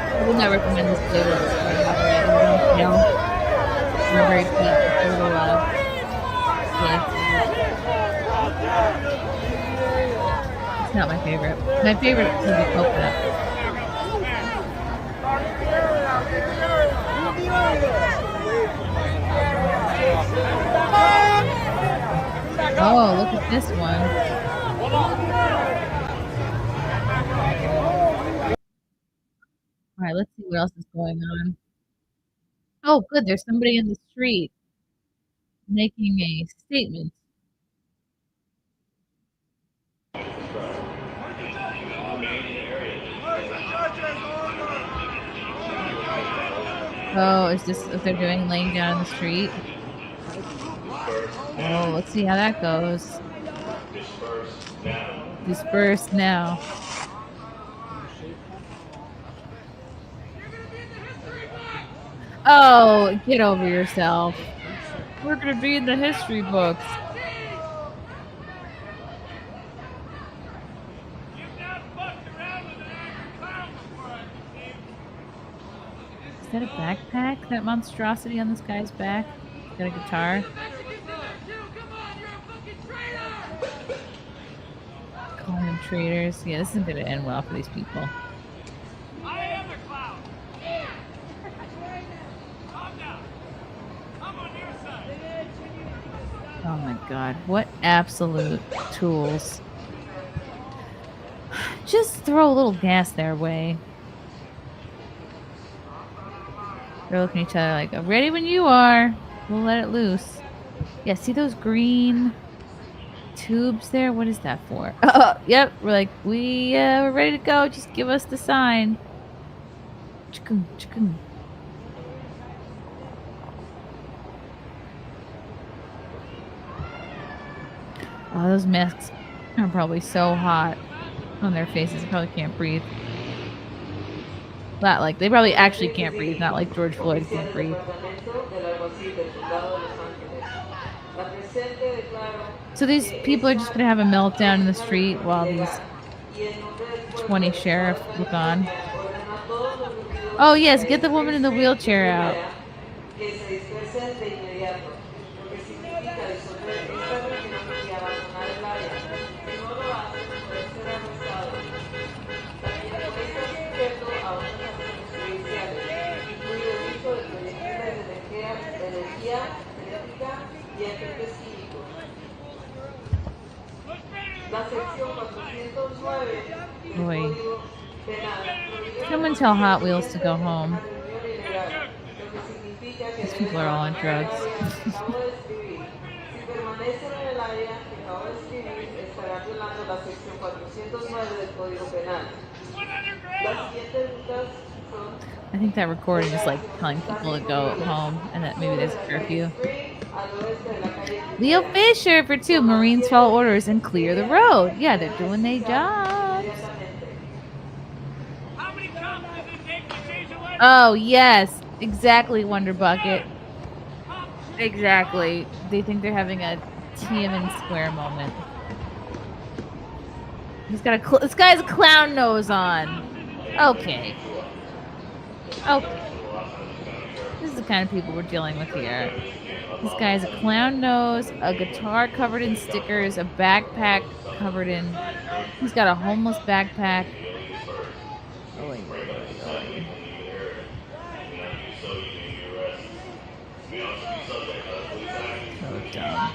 I would not recommend this flavor. Strawberry peach, total It's not my favorite. My favorite would be coconut. Oh, look at this one. All right, let's see what else is going on. Oh, good. There's somebody in the street making a statement. Oh, is this what they're doing, laying down in the street? Oh, let's see how that goes. Disperse now. Oh, get over yourself. We're gonna be in the history books. Is that a backpack? That monstrosity on this guy's back? Got a guitar? Calling them traitors. Yeah, this isn't gonna end well for these people. Oh my god, what absolute tools. Just throw a little gas their way. They're looking at each other like, I'm ready when you are. We'll let it loose. Yeah, see those green tubes there? What is that for? Yep, we're like, we're ready to go. Just give us the sign. Chikung, chikung. Oh, those masks are probably so hot on their faces. They probably can't breathe. Not like they probably actually can't breathe. Not like George Floyd can't breathe. So these people are just gonna have a meltdown in the street while these 20 sheriffs look on. Oh yes, get the woman in the wheelchair out. Boy. Someone tell Hot Wheels to go home. These people are all on drugs. I think that recording is like telling people to go home and that maybe there's a curfew. Leo Fisher for 2. Marines follow orders and clear the road. Yeah, they're doing their jobs. Oh, yes. Exactly, Wonder Bucket. Exactly. They think they're having a Tiananmen Square moment. He's got this guy has a clown nose on. Okay. Okay. This is the kind of people we're dealing with here. This guy has a clown nose, a guitar covered in stickers, a backpack covered in... He's got a homeless backpack. Oy, oy, oy, oy. So dumb.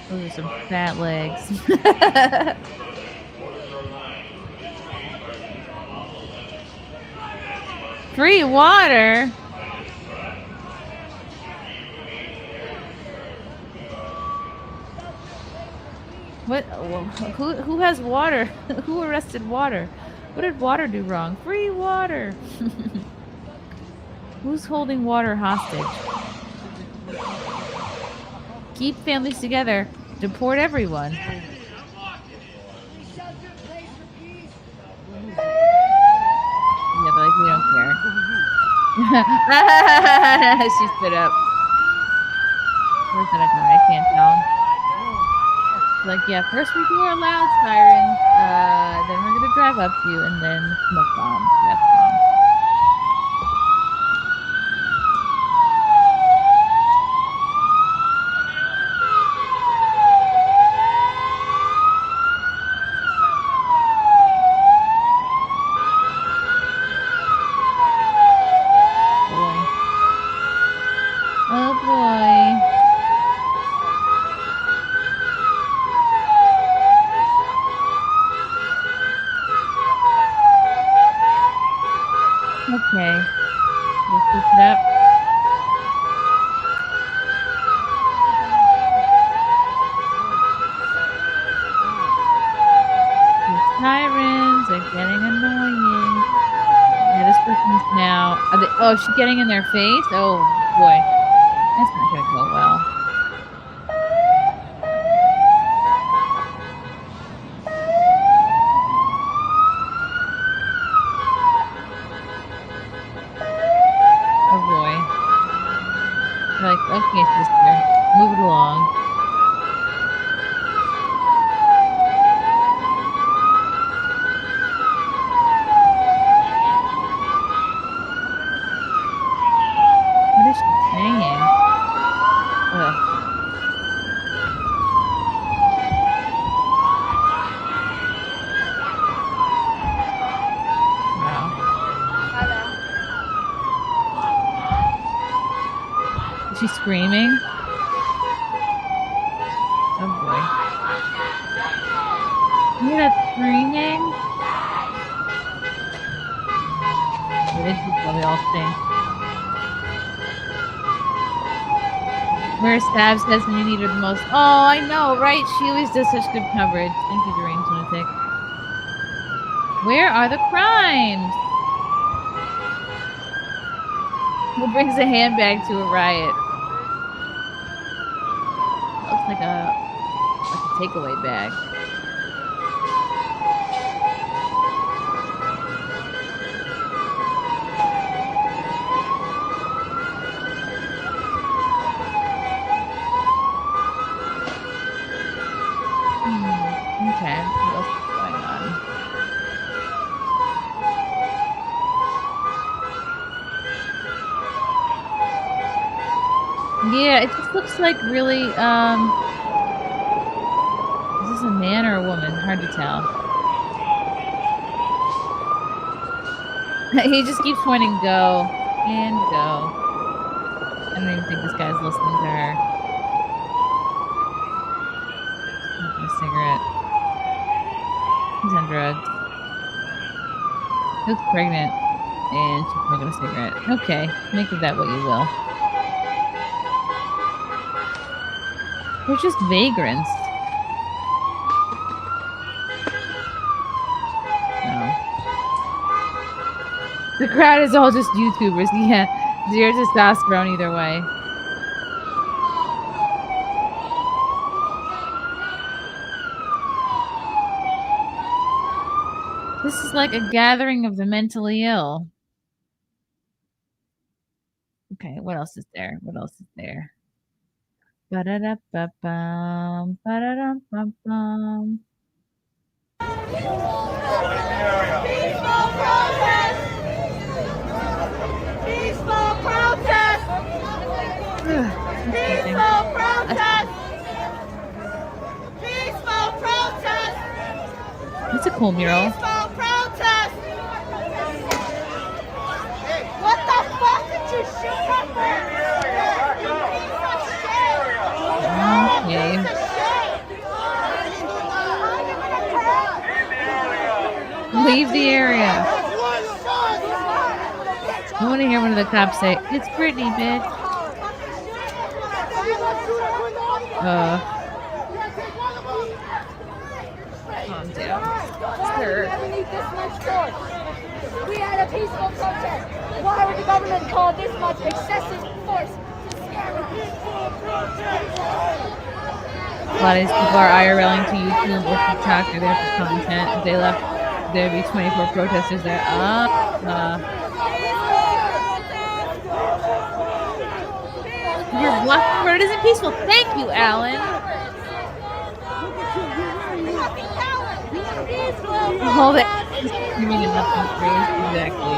Those are some fat legs. Free water? What? Who has water? Who arrested water? What did water do wrong? Free water. Who's holding water hostage? Keep families together. Deport everyone. Yeah, but like we don't care. She stood up. Where's that guy? I can't tell. Like, yeah, first we do our loud sirens, then we're gonna drive up to you, and then smoke bomb, breath bomb. Oh boy. Okay. We'll keep it up. These sirens are getting annoying. Yeah, this person's now... oh, is she getting in their face? Oh, boy. That's not gonna go well. Oh, boy. They're like, okay, sister, move it along. What is she saying? Ugh. Wow. Is she screaming? Oh boy. You hear that screaming? They probably all stink. Where Stab says when you need her the most. Oh, I know, right? She always does such good coverage. Thank you, Deranged Lunatic. Where are the crimes? Who brings a handbag to a riot? That looks like a takeaway bag. Okay, what else is going on? Yeah, it just looks like really, is this a man or a woman? Hard to tell. He just keeps pointing go and go. I don't even think this guy's listening to her. Smoking a cigarette. He's on drugs. He looks pregnant. And she's smoking a cigarette. Okay, make of that what you will. They're just vagrants. No. The crowd is all just YouTubers. Yeah. Zero testosterone either way. This is like a gathering of the mentally ill. Okay, what else is there? What else is there? Ba-da-da-ba-bum, ba-da-dum-bum-bum. Peaceful protest! Peaceful protest! Peaceful protest! Peaceful protest! That's a cool mural. Peaceful protest! What the fuck did you shoot up there? Okay. Leave the area. I want to hear one of the cops say, "It's Britney, bitch." Calm down. Sir. We need this much force. We had a peaceful protest. Why would the government call this much excessive force to scare us? A lot of these people are IRLing to YouTube or TikTok. They're there for content. If they left, there'd be 24 protesters there. Your block road isn't peaceful. Thank you, Alan. Hold it. You mean nothing crazy? Exactly.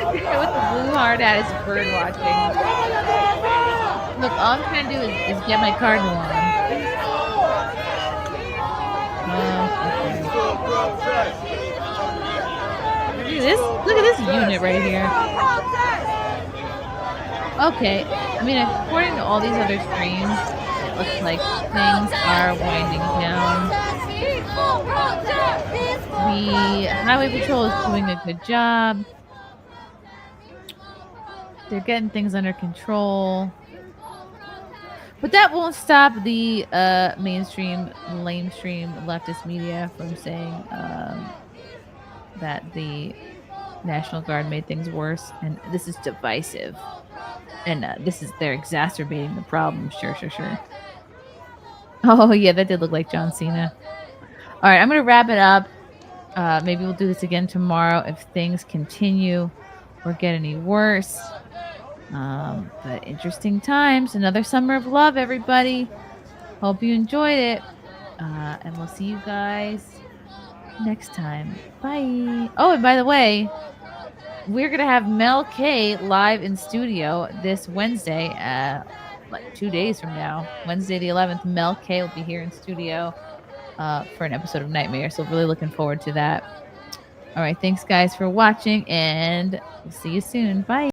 With the blue heart hat is bird watching. Look, all I'm trying to do is get my cardinal on. Okay. Look at this unit right here. Okay, I mean, according to all these other streams, it looks like things are winding down. The Highway Patrol is doing a good job. They're getting things under control. But that won't stop the mainstream, lamestream leftist media from saying that the National Guard made things worse. And this is divisive. And they're exacerbating the problem. Sure. Oh, yeah, that did look like John Cena. All right, I'm going to wrap it up. Maybe we'll do this again tomorrow if things continue or get any worse. But interesting times. Another summer of love, everybody. Hope you enjoyed it. And we'll see you guys next time. Bye. Oh, and by the way, we're going to have Mel K live in studio this Wednesday, like 2 days from now. Wednesday the 11th, Mel K will be here in studio for an episode of Nightmare. So really looking forward to that. All right. Thanks, guys, for watching, and we'll see you soon. Bye.